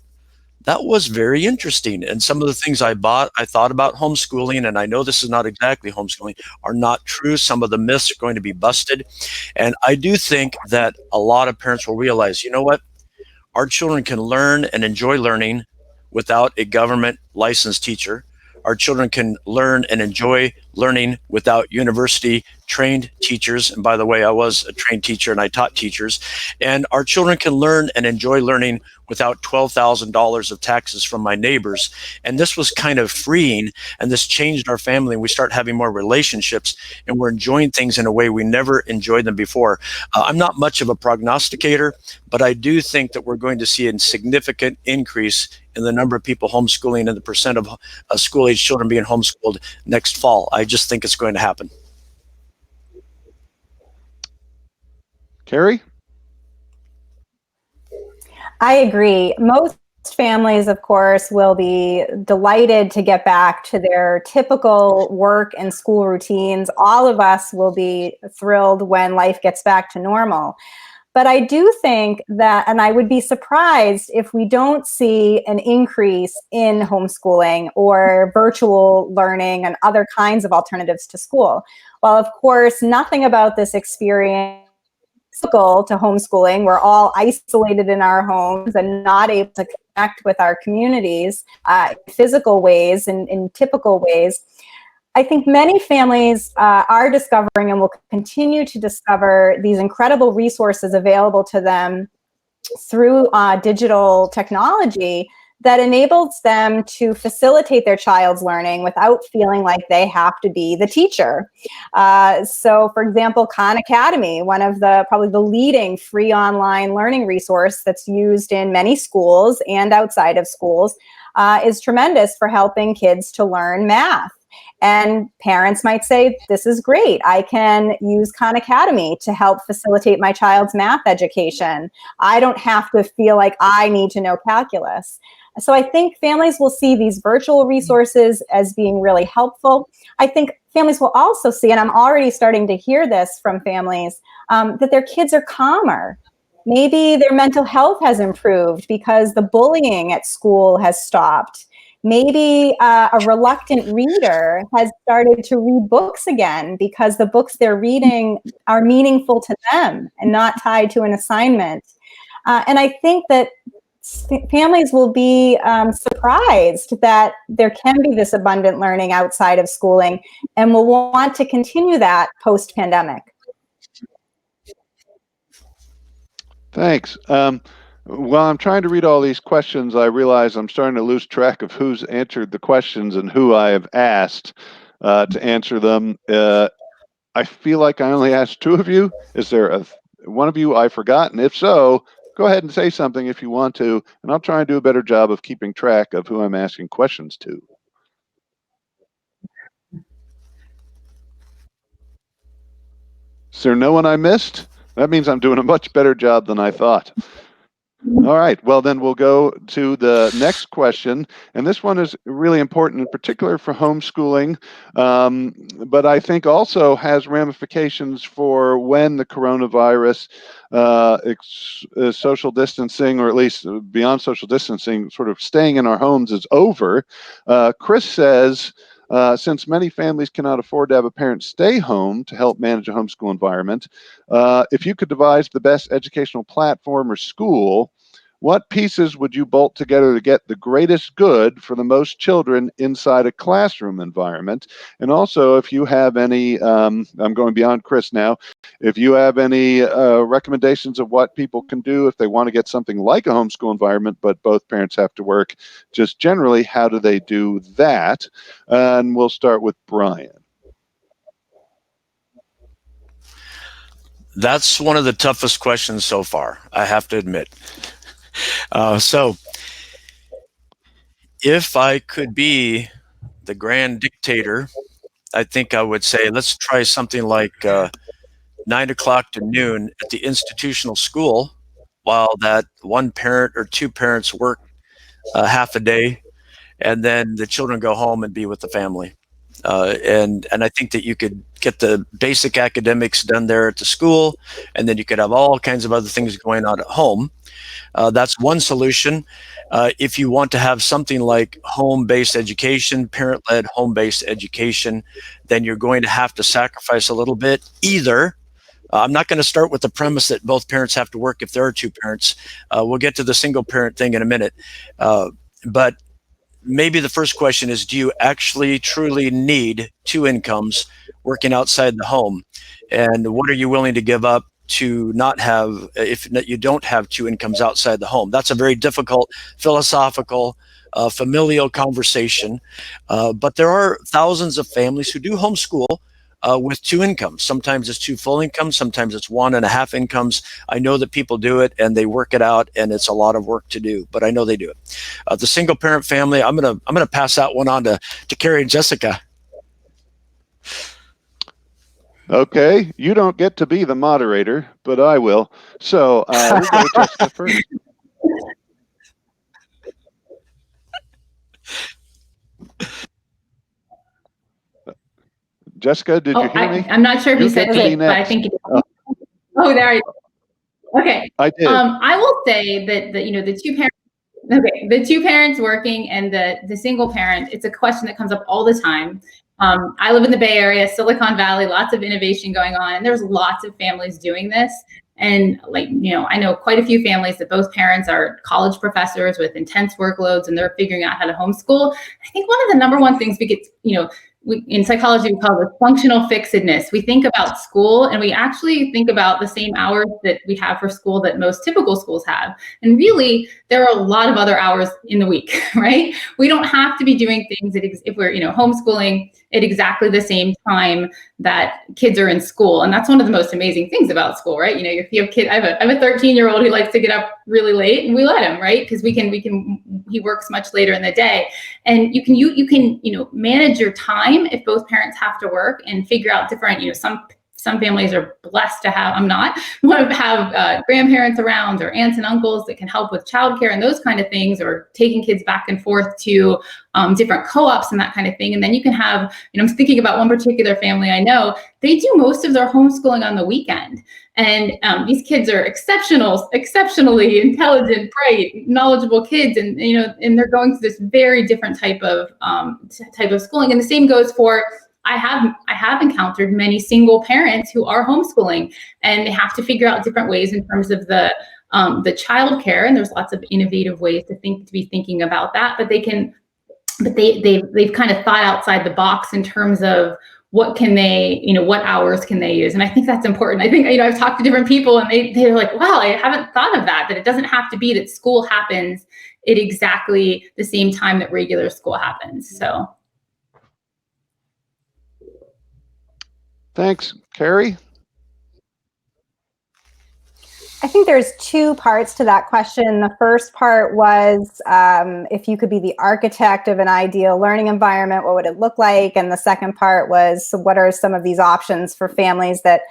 That was very interesting. And some of the things I thought about homeschooling, and I know this is not exactly homeschooling, are not true. Some of the myths are going to be busted." And I do think that a lot of parents will realize, you know what? Our children can learn and enjoy learning without a government licensed teacher. Our children can learn and enjoy learning without university trained teachers. And by the way, I was a trained teacher and I taught teachers. And our children can learn and enjoy learning without $12,000 of taxes from my neighbors. And this was kind of freeing, and this changed our family, and we start having more relationships, and we're enjoying things in a way we never enjoyed them before. I'm not much of a prognosticator, but I do think that we're going to see a significant increase in the number of people homeschooling and the percent of school-age children being homeschooled next fall. I just think it's going to happen. Carrie? I agree. Most families, of course, will be delighted to get back to their typical work and school routines. All of us will be thrilled when life gets back to normal. But I do think that, and I would be surprised if we don't see an increase in homeschooling or virtual learning and other kinds of alternatives to school. While, of course, nothing about this experience to homeschooling. We're all isolated in our homes and not able to connect with our communities in physical ways and in typical ways. I think many families are discovering and will continue to discover these incredible resources available to them through digital technology that enables them to facilitate their child's learning without feeling like they have to be the teacher. So, for example, Khan Academy, one of probably the leading free online learning resource that's used in many schools and outside of schools, is tremendous for helping kids to learn math. And parents might say, this is great. I can use Khan Academy to help facilitate my child's math education. I don't have to feel like I need to know calculus. So I think families will see these virtual resources as being really helpful. I think families will also see, and I'm already starting to hear this from families, that their kids are calmer. Maybe their mental health has improved because the bullying at school has stopped. Maybe a reluctant reader has started to read books again because the books they're reading are meaningful to them and not tied to an assignment. And I think that families will be surprised that there can be this abundant learning outside of schooling and will want to continue that post-pandemic. Thanks. While I'm trying to read all these questions, I realize I'm starting to lose track of who's answered the questions and who I have asked to answer them. I feel like I only asked two of you. Is there one of you I forgot? And if so, go ahead and say something if you want to, and I'll try and do a better job of keeping track of who I'm asking questions to. Is there no one I missed? That means I'm doing a much better job than I thought. All right, well then we'll go to the next question, and this one is really important in particular for homeschooling, but I think also has ramifications for when the coronavirus social distancing, or at least beyond social distancing, sort of staying in our homes is over. Chris says, since many families cannot afford to have a parent stay home to help manage a homeschool environment, if you could devise the best educational platform or school, what pieces would you bolt together to get the greatest good for the most children inside a classroom environment? And also, if you have any, I'm going beyond Chris now, if you have any recommendations of what people can do if they want to get something like a homeschool environment, but both parents have to work, just generally, how do they do that? And we'll start with Brian. That's one of the toughest questions so far, I have to admit. So if I could be the grand dictator, I think I would say, let's try something like 9 o'clock to noon at the institutional school, while that one parent or two parents work half a day, and then the children go home and be with the family. And I think that you could get the basic academics done there at the school, and then you could have all kinds of other things going on at home. That's one solution. If you want to have something like home-based education, parent-led home-based education, then you're going to have to sacrifice a little bit. Either, I'm not going to start with the premise that both parents have to work if there are two parents. We'll get to the single parent thing in a minute. But maybe the first question is, do you actually truly need two incomes working outside the home? And what are you willing to give up to not have, if you don't have two incomes outside the home? That's a very difficult philosophical, familial conversation. But there are thousands of families who do homeschool with two incomes. Sometimes it's two full incomes, sometimes it's 1.5 incomes. I know that people do it and they work it out, and it's a lot of work to do, but I know they do it. The single parent family, I'm gonna pass that one on to Carrie and Jessica. Okay, you don't get to be the moderator, but I will. So we'll go with Jessica first. Jessica, did you hear me? I'm not sure if you said me, but I think. Oh, there you go. Okay. I did. I will say that the two parents working and the single parent, it's a question that comes up all the time. I live in the Bay Area, Silicon Valley, lots of innovation going on, and there's lots of families doing this. And I know quite a few families that both parents are college professors with intense workloads, and they're figuring out how to homeschool. I think one of the number one things we get, in psychology, we call it functional fixedness. We think about school and we actually think about the same hours that we have for school that most typical schools have. And really, there are a lot of other hours in the week, right? We don't have to be doing things if we're, homeschooling at exactly the same time that kids are in school. And that's one of the most amazing things about school, right? If you have kids, I have a 13-year-old who likes to get up really late, and we let him, right? Because he works much later in the day. And you can manage your time if both parents have to work, and figure out different, some families are blessed to have, want to have grandparents around, or aunts and uncles that can help with childcare and those kind of things, or taking kids back and forth to different co-ops and that kind of thing. And then you can have, I'm thinking about one particular family I know, they do most of their homeschooling on the weekend. And these kids are exceptionally intelligent, bright, knowledgeable kids, and and they're going through this very different type of schooling. And the same goes for, I have encountered many single parents who are homeschooling, and they have to figure out different ways in terms of the childcare. And there's lots of innovative ways to be thinking about that. But they've kind of thought outside the box in terms of what hours can they use. And I think that's important. I think, I've talked to different people, and they're like, wow, I haven't thought of that it doesn't have to be that school happens at exactly the same time that regular school happens. So. Thanks, Carrie. I think there's two parts to that question. The first part was if you could be the architect of an ideal learning environment, what would it look like? And the second part was, so what are some of these options for families that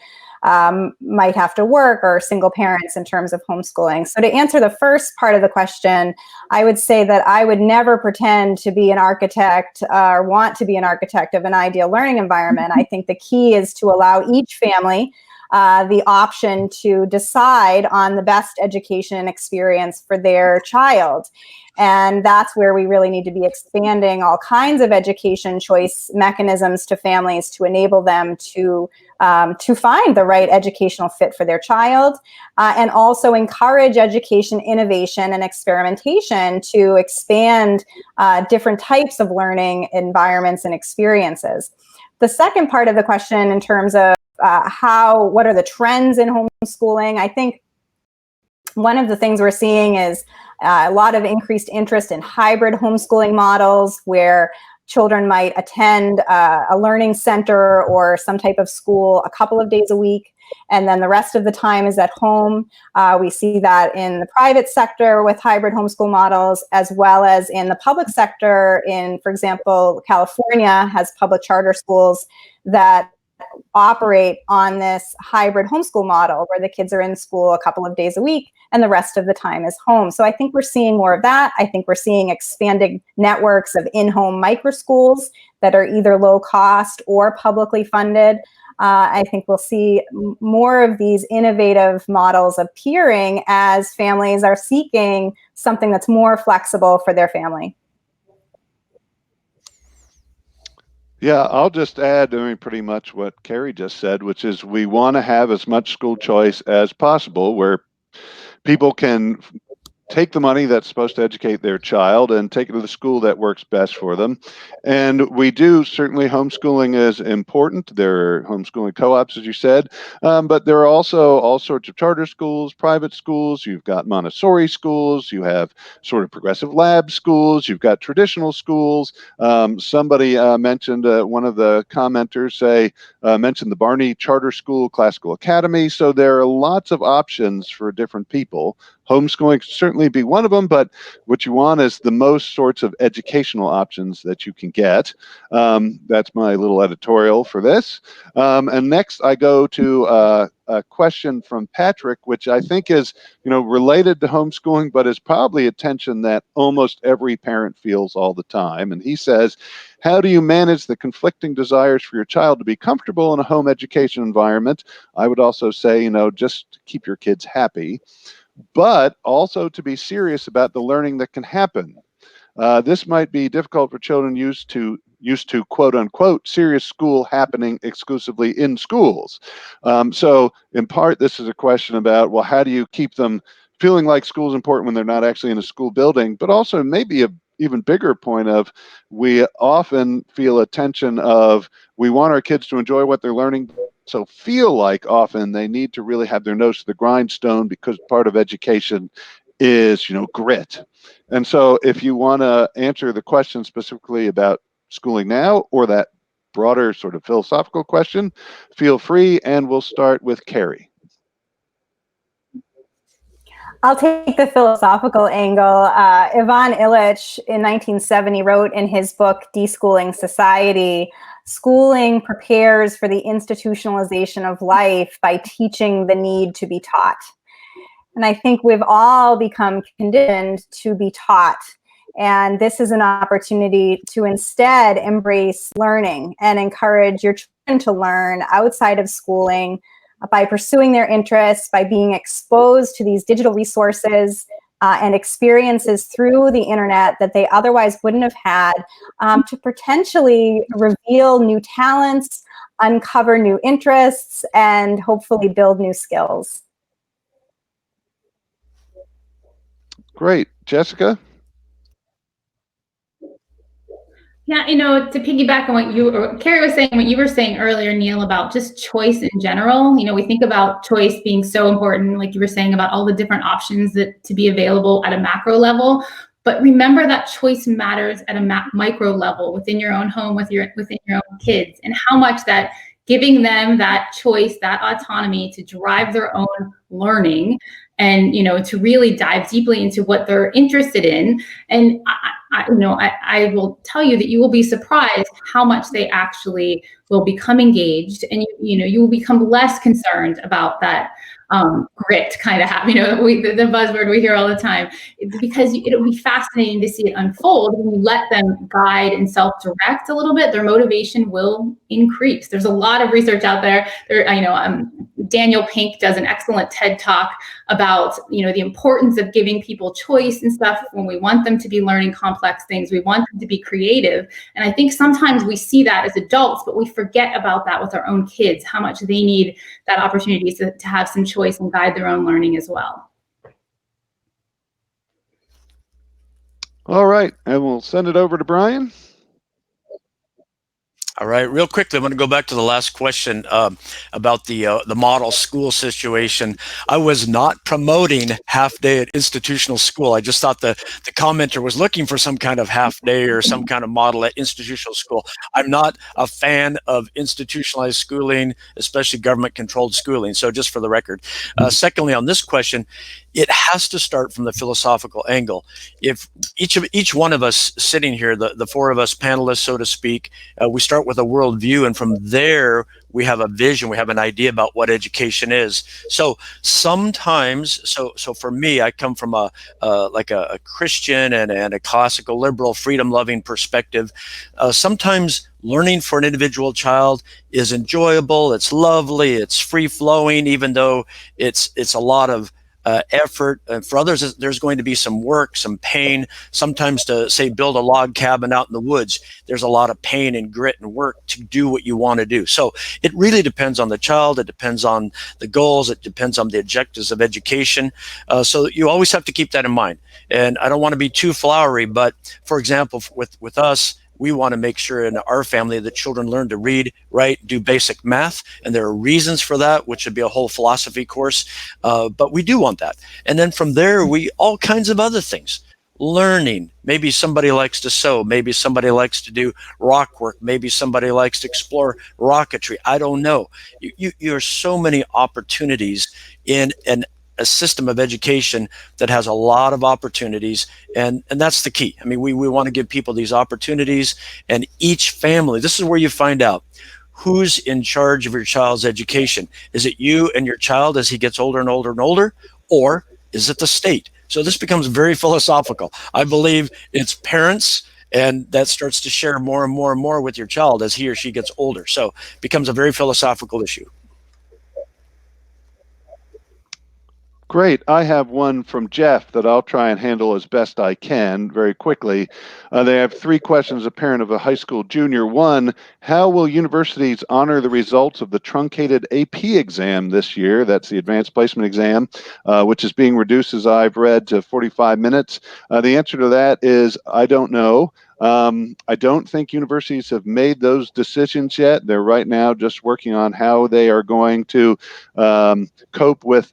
might have to work, or single parents, in terms of homeschooling? So to answer the first part of the question, I would say that I would never pretend to be an architect or want to be an architect of an ideal learning environment. I think the key is to allow each family the option to decide on the best education experience for their child. And that's where we really need to be expanding all kinds of education choice mechanisms to families to enable them to find the right educational fit for their child, and also encourage education innovation and experimentation to expand different types of learning environments and experiences. The second part of the question, in terms of what are the trends in homeschooling, I think one of the things we're seeing is a lot of increased interest in hybrid homeschooling models, where children might attend a learning center or some type of school a couple of days a week, and then the rest of the time is at home. We see that in the private sector with hybrid homeschool models, as well as in the public sector. For example, California has public charter schools that operate on this hybrid homeschool model, where the kids are in school a couple of days a week and the rest of the time is home. So I think we're seeing more of that. I think we're seeing expanding networks of in-home microschools that are either low cost or publicly funded. I think we'll see more of these innovative models appearing as families are seeking something that's more flexible for their family. Yeah, I'll just add, pretty much what Carrie just said, which is we want to have as much school choice as possible, where people can take the money that's supposed to educate their child and take it to the school that works best for them. And we do, certainly homeschooling is important. There are homeschooling co-ops, as you said, but there are also all sorts of charter schools, private schools. You've got Montessori schools. You have sort of progressive lab schools. You've got traditional schools. Somebody mentioned, one of the commenters mentioned the Barney Charter School Classical Academy. So there are lots of options for different people. Homeschooling can certainly be one of them, but what you want is the most sorts of educational options that you can get. That's my little editorial for this. And next I go to a question from Patrick, which I think is, related to homeschooling, but is probably a tension that almost every parent feels all the time. And he says, how do you manage the conflicting desires for your child to be comfortable in a home education environment? I would also say, just keep your kids happy, but also to be serious about the learning that can happen. This might be difficult for children used to quote unquote serious school happening exclusively in schools. So in part, this is a question about, well, how do you keep them feeling like school is important when they're not actually in a school building, but also maybe a even bigger point of, we often feel a tension of, we want our kids to enjoy what they're learning, so feel like often they need to really have their nose to the grindstone, because part of education is, grit. And so if you want to answer the question specifically about schooling now, or that broader sort of philosophical question, feel free, and we'll start with Carrie. I'll take the philosophical angle. Ivan Illich in 1970 wrote in his book, Deschooling Society, schooling prepares for the institutionalization of life by teaching the need to be taught. And I think we've all become conditioned to be taught. And this is an opportunity to instead embrace learning and encourage your children to learn outside of schooling, by pursuing their interests, by being exposed to these digital resources and experiences through the internet that they otherwise wouldn't have had, to potentially reveal new talents, uncover new interests, and hopefully build new skills. Great. Jessica? Yeah, to piggyback on what Carrie was saying, what you were saying earlier, Neil, about just choice in general. We think about choice being so important, like you were saying, about all the different options that to be available at a macro level. But remember that choice matters at a micro level within your own home, within your own kids, and how much that giving them that choice, that autonomy to drive their own learning, and to really dive deeply into what they're interested in. And I will tell you that you will be surprised how much they actually will become engaged, and you will become less concerned about that grit kind of the buzzword we hear all the time, because it'll be fascinating to see it unfold. When you let them guide and self-direct a little bit, their motivation will increase. There's a lot of research out there. Daniel Pink does an excellent TED Talk about the importance of giving people choice and stuff. When we want them to be learning complex things, we want them to be creative. And I think sometimes we see that as adults, but we forget about that with our own kids, how much they need that opportunity to have some choice and guide their own learning as well. All right, and we'll send it over to Brian. All right, real quickly, I'm going to go back to the last question about the model school situation. I was not promoting half day at institutional school. I just thought the commenter was looking for some kind of half day or some kind of model at institutional school. I'm not a fan of institutionalized schooling, especially government controlled schooling. So just for the record. Secondly, on this question, it has to start from the philosophical angle. If each one of us sitting here, the four of us panelists, so to speak, we start with a worldview, and from there we have a vision, we have an idea about what education is. So sometimes, so for me, I come from a Christian and a classical liberal freedom-loving perspective. Sometimes learning for an individual child is enjoyable, it's lovely, it's free-flowing, even though it's a lot of effort. And for others, there's going to be some work, some pain. Sometimes to, say, build a log cabin out in the woods, there's a lot of pain and grit and work to do what you want to do. So it really depends on the child. It depends on the goals. It depends on the objectives of education. So you always have to keep that in mind. And I don't want to be too flowery, but for example, with us, we want to make sure in our family that children learn to read, write, do basic math. And there are reasons for that, which would be a whole philosophy course. But we do want that. And then from there, all kinds of other things. Learning. Maybe somebody likes to sew. Maybe somebody likes to do rock work. Maybe somebody likes to explore rocketry. I don't know. You are so many opportunities in an a system of education that has a lot of opportunities, and that's the key. I mean, we want to give people these opportunities, and each family, this is where you find out who's in charge of your child's education. Is it you and your child as he gets older and older and older, or is it the state? So this becomes very philosophical. I believe it's parents, and that starts to share more and more and more with your child as he or she gets older. So it becomes a very philosophical issue. Great. I have one from Jeff that I'll try and handle as best I can very quickly. They have 3 questions, a parent of a high school junior. 1, how will universities honor the results of the truncated AP exam this year? That's the advanced placement exam, which is being reduced, as I've read, to 45 minutes. The answer to that is I don't know. I don't think universities have made those decisions yet. They're right now just working on how they are going to cope with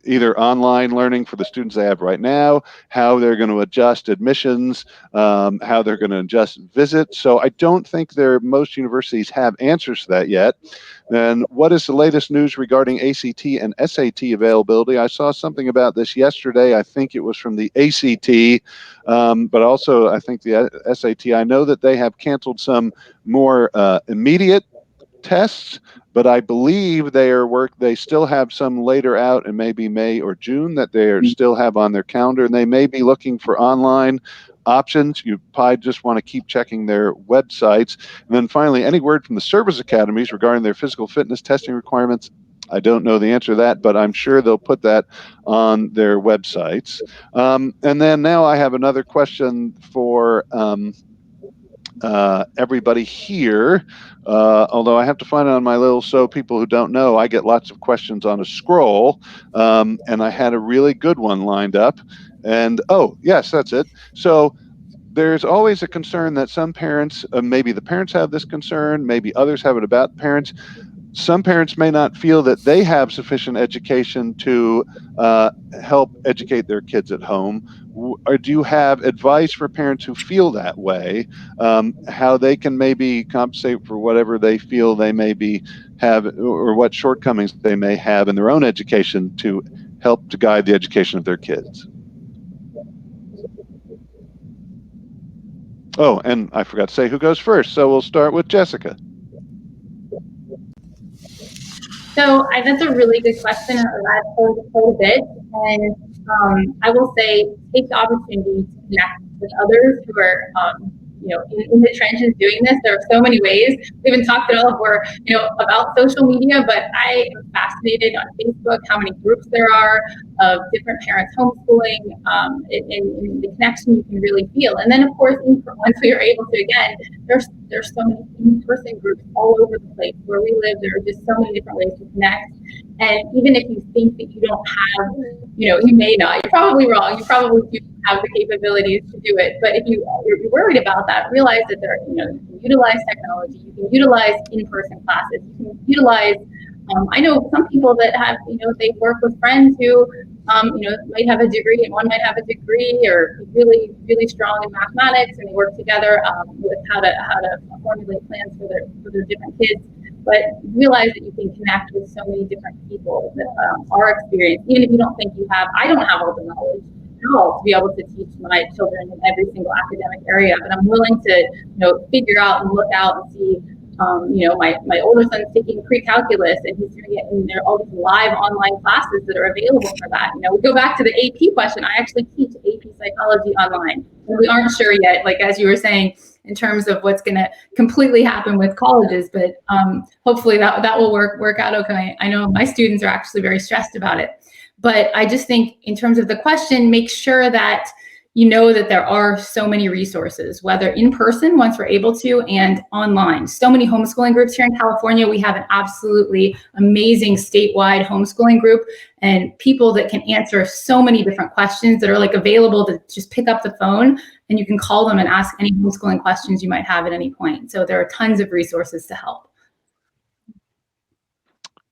either online learning for the students they have right now, how they're going to adjust admissions, how they're going to adjust visits. So I don't think most universities have answers to that yet. And what is the latest news regarding ACT and SAT availability? I saw something about this yesterday. I think it was from the ACT, but also I think the SAT. I know that they have canceled some more immediate tests, but I believe they still have some later out in maybe May or June that they still have on their calendar, and they may be looking for online options. You probably just want to keep checking their websites. And then finally, any word from the service academies regarding their physical fitness testing requirements? I don't know the answer to that, but I'm sure they'll put that on their websites. And then now I have another question for everybody here, although I have to find it on my so people who don't know, I get lots of questions on a scroll, and I had a really good one lined up, and oh yes, that's it. So there's always a concern that some parents, maybe the parents have this concern, maybe others have it about parents. Some parents may not feel that they have sufficient education to help educate their kids at home. Or do you have advice for parents who feel that way, how they can maybe compensate for whatever they feel they maybe have, or what shortcomings they may have in their own education to help to guide the education of their kids? Oh, and I forgot to say who goes first, so we'll start with Jessica. So that's a really good question. I've heard quite a bit, and I will say take the opportunity to connect with others who are, in the trenches doing this. There are so many ways. We haven't talked at all about social media, but I am fascinated on Facebook how many groups there are of different parents homeschooling, and the connection you can really feel. And then, of course, once we are able to, again, there's so many in-person groups all over the place. Where we live, there are just so many different ways to connect. And even if you think that you don't have, you may not, you're probably wrong. You probably do have the capabilities to do it. But if you're worried about that, realize that you can utilize technology, you can utilize in-person classes, you can utilize, I know some people that have, they work with friends who, might have a degree, and one might have a degree or really, really strong in mathematics, and they work together with how to formulate plans for their different kids. But realize that you can connect with so many different people that are experienced, even if you don't think you have. I don't have all the knowledge at all to be able to teach my children in every single academic area, but I'm willing to, figure out and look out and see. My older son's taking pre-calculus, and he's doing it in all these live online classes that are available for that. We go back to the AP question. I actually teach AP psychology online, and we aren't sure yet, like as you were saying, in terms of what's going to completely happen with colleges, but hopefully that will work out okay. I know my students are actually very stressed about it, but I just think in terms of the question, make sure that you know that there are so many resources, whether in person once we're able to, and online. So many homeschooling groups here in California. We have an absolutely amazing statewide homeschooling group, and people that can answer so many different questions that are available to just pick up the phone, and you can call them and ask any homeschooling questions you might have at any point. So there are tons of resources to help.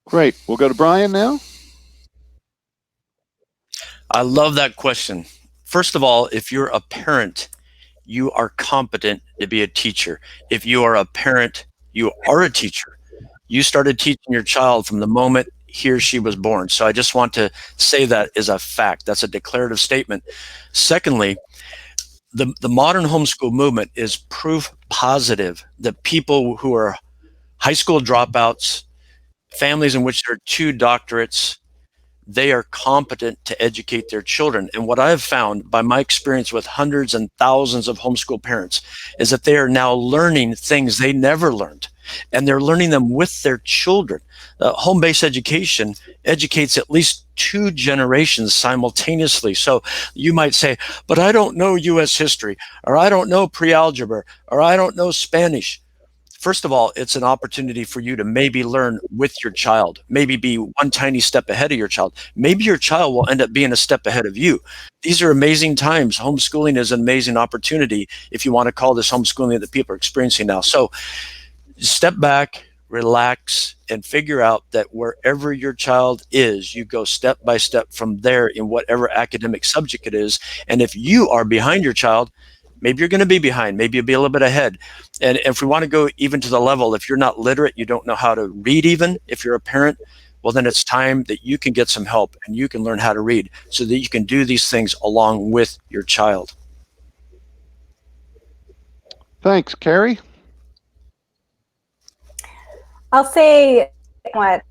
Great. We'll go to Brian now. I love that question. First of all, if you're a parent, you are competent to be a teacher. If you are a parent, you are a teacher. You started teaching your child from the moment he or she was born. So I just want to say that is a fact. That's a declarative statement. Secondly, the modern homeschool movement is proof positive that people who are high school dropouts, families in which there are 2 doctorates, they are competent to educate their children. And what I've found by my experience with hundreds and thousands of homeschool parents is that they are now learning things they never learned, and they're learning them with their children. Home-based education educates at least 2 generations simultaneously. So you might say, but I don't know US history, or I don't know pre-algebra, or I don't know Spanish. First of all, it's an opportunity for you to maybe learn with your child, maybe be one tiny step ahead of your child. Maybe your child will end up being a step ahead of you. These are amazing times. Homeschooling is an amazing opportunity, if you want to call this homeschooling that people are experiencing now. So step back, relax, and figure out that wherever your child is, you go step by step from there in whatever academic subject it is. And if you are behind your child, maybe you're going to be behind, maybe you'll be a little bit ahead. And if we want to go even to the level, if you're not literate, you don't know how to read even, if you're a parent, well, then it's time that you can get some help and you can learn how to read so that you can do these things along with your child. Thanks, Carrie. I'll say that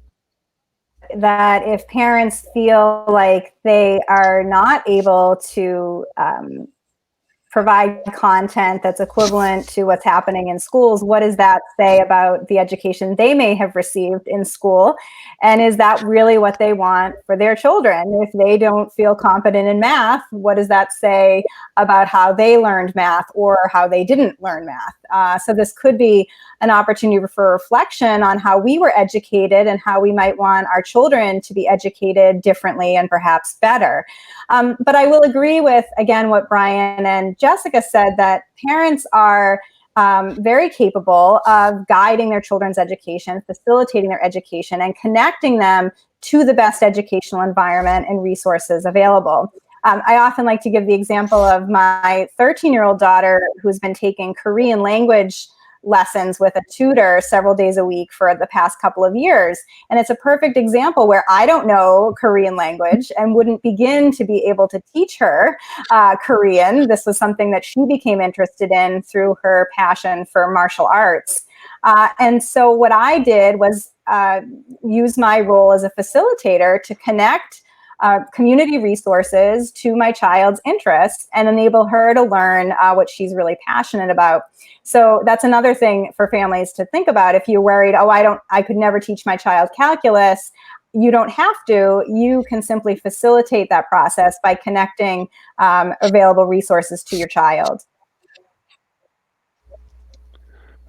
if parents feel like they are not able to provide content that's equivalent to what's happening in schools, what does that say about the education they may have received in school? And is that really what they want for their children? If they don't feel competent in math, what does that say about how they learned math or how they didn't learn math? So this could be an opportunity for reflection on how we were educated and how we might want our children to be educated differently and perhaps better. But I will agree with, again, what Brian and Jessica said, that parents are very capable of guiding their children's education, facilitating their education, and connecting them to the best educational environment and resources available. I often like to give the example of my 13-year-old daughter who's been taking Korean language lessons with a tutor several days a week for the past couple of years. And it's a perfect example where I don't know Korean language and wouldn't begin to be able to teach her Korean. This was something that she became interested in through her passion for martial arts. And so what I did was use my role as a facilitator to connect community resources to my child's interests and enable her to learn what she's really passionate about. So that's another thing for families to think about. If you're worried, oh, I could never teach my child calculus, you don't have to. You can simply facilitate that process by connecting available resources to your child.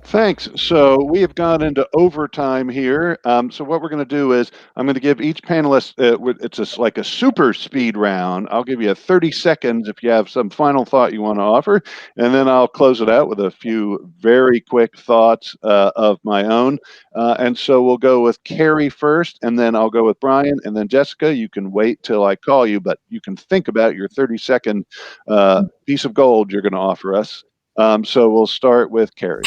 Thanks. So we have gone into overtime here. So what we're going to do is I'm going to give each panelist, it's like a super speed round. I'll give you 30 seconds if you have some final thought you want to offer, and then I'll close it out with a few very quick thoughts of my own. And so we'll go with Carrie first, and then I'll go with Brian, and then Jessica. You can wait till I call you, but you can think about your 30-second piece of gold you're going to offer us. So we'll start with Carrie.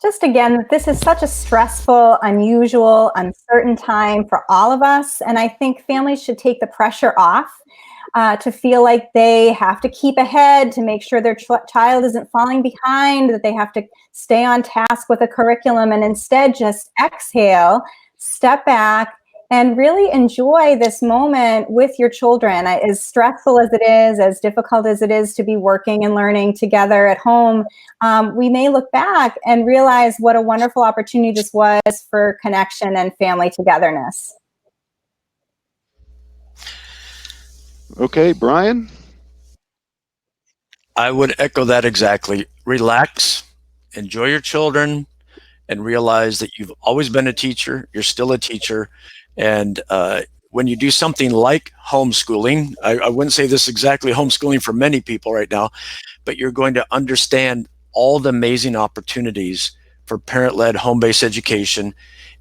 Just again, this is such a stressful, unusual, uncertain time for all of us. And I think families should take the pressure off to feel like they have to keep ahead, to make sure their child isn't falling behind, that they have to stay on task with a curriculum, and instead just exhale, step back, and really enjoy this moment with your children. As stressful as it is, as difficult as it is to be working and learning together at home, we may look back and realize what a wonderful opportunity this was for connection and family togetherness. Okay, Brian? I would echo that exactly. Relax, enjoy your children, and realize that you've always been a teacher, you're still a teacher, and when you do something like homeschooling, I wouldn't say this is exactly homeschooling for many people right now, but you're going to understand all the amazing opportunities for parent-led home-based education.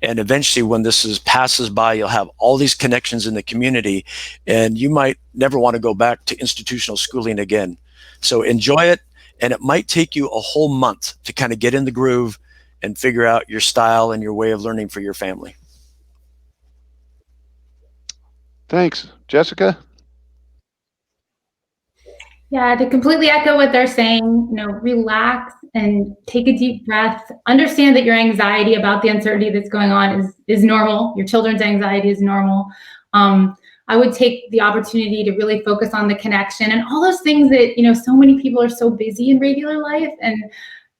And eventually when this passes by, you'll have all these connections in the community, and you might never want to go back to institutional schooling again. So enjoy it, and it might take you a whole month to kind of get in the groove and figure out your style and your way of learning for your family. Thanks. Jessica? Yeah, to completely echo what they're saying, relax and take a deep breath. Understand that your anxiety about the uncertainty that's going on is normal. Your children's anxiety is normal. I would take the opportunity to really focus on the connection and all those things that, so many people are so busy in regular life. And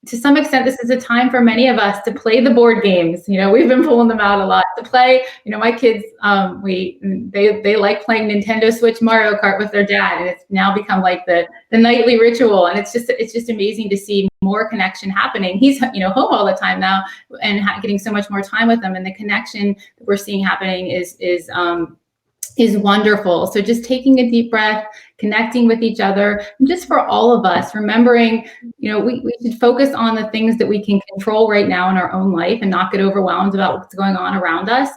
to some extent, this is a time for many of us to play the board games. We've been pulling them out a lot to play. My kids, they like playing Nintendo Switch Mario Kart with their dad, and it's now become like the nightly ritual. And it's just amazing to see more connection happening. He's home all the time now, and getting so much more time with them. And the connection that we're seeing happening is wonderful. So just taking a deep breath, connecting with each other, and just for all of us, remembering, we should focus on the things that we can control right now in our own life and not get overwhelmed about what's going on around us.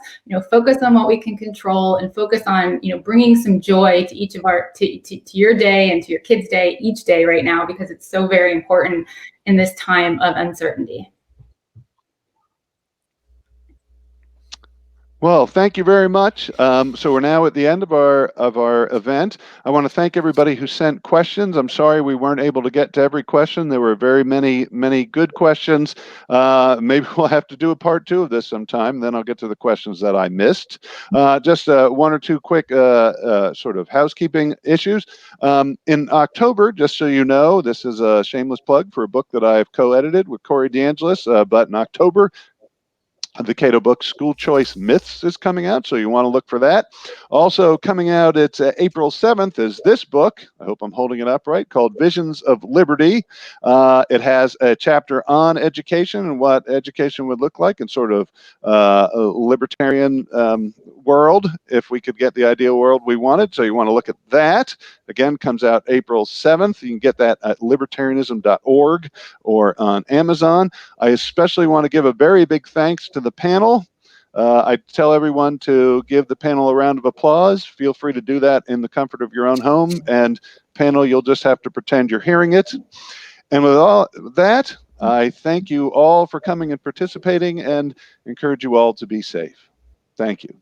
Focus on what we can control and focus on, bringing some joy to each of to your day and to your kids' day, each day right now, because it's so very important in this time of uncertainty. Well, thank you very much. So we're now at the end of our event. I want to thank everybody who sent questions. I'm sorry we weren't able to get to every question. There were very many good questions. Maybe we'll have to do a part 2 of this sometime. Then I'll get to the questions that I missed. Just one or two quick sort of housekeeping issues. In October, just so you know, this is a shameless plug for a book that I've co-edited with Corey DeAngelis, but in October, the Cato book School Choice Myths is coming out, so you want to look for that. Also coming out, it's April 7th, is this book, I hope I'm holding it up right, called Visions of Liberty. It has a chapter on education and what education would look like in sort of a libertarian world, if we could get the ideal world we wanted. So you want to look at that. Again, comes out April 7th. You can get that at libertarianism.org or on Amazon. I especially want to give a very big thanks to the panel. I tell everyone to give the panel a round of applause. Feel free to do that in the comfort of your own home. And panel, you'll just have to pretend you're hearing it. And with all that, I thank you all for coming and participating and encourage you all to be safe. Thank you.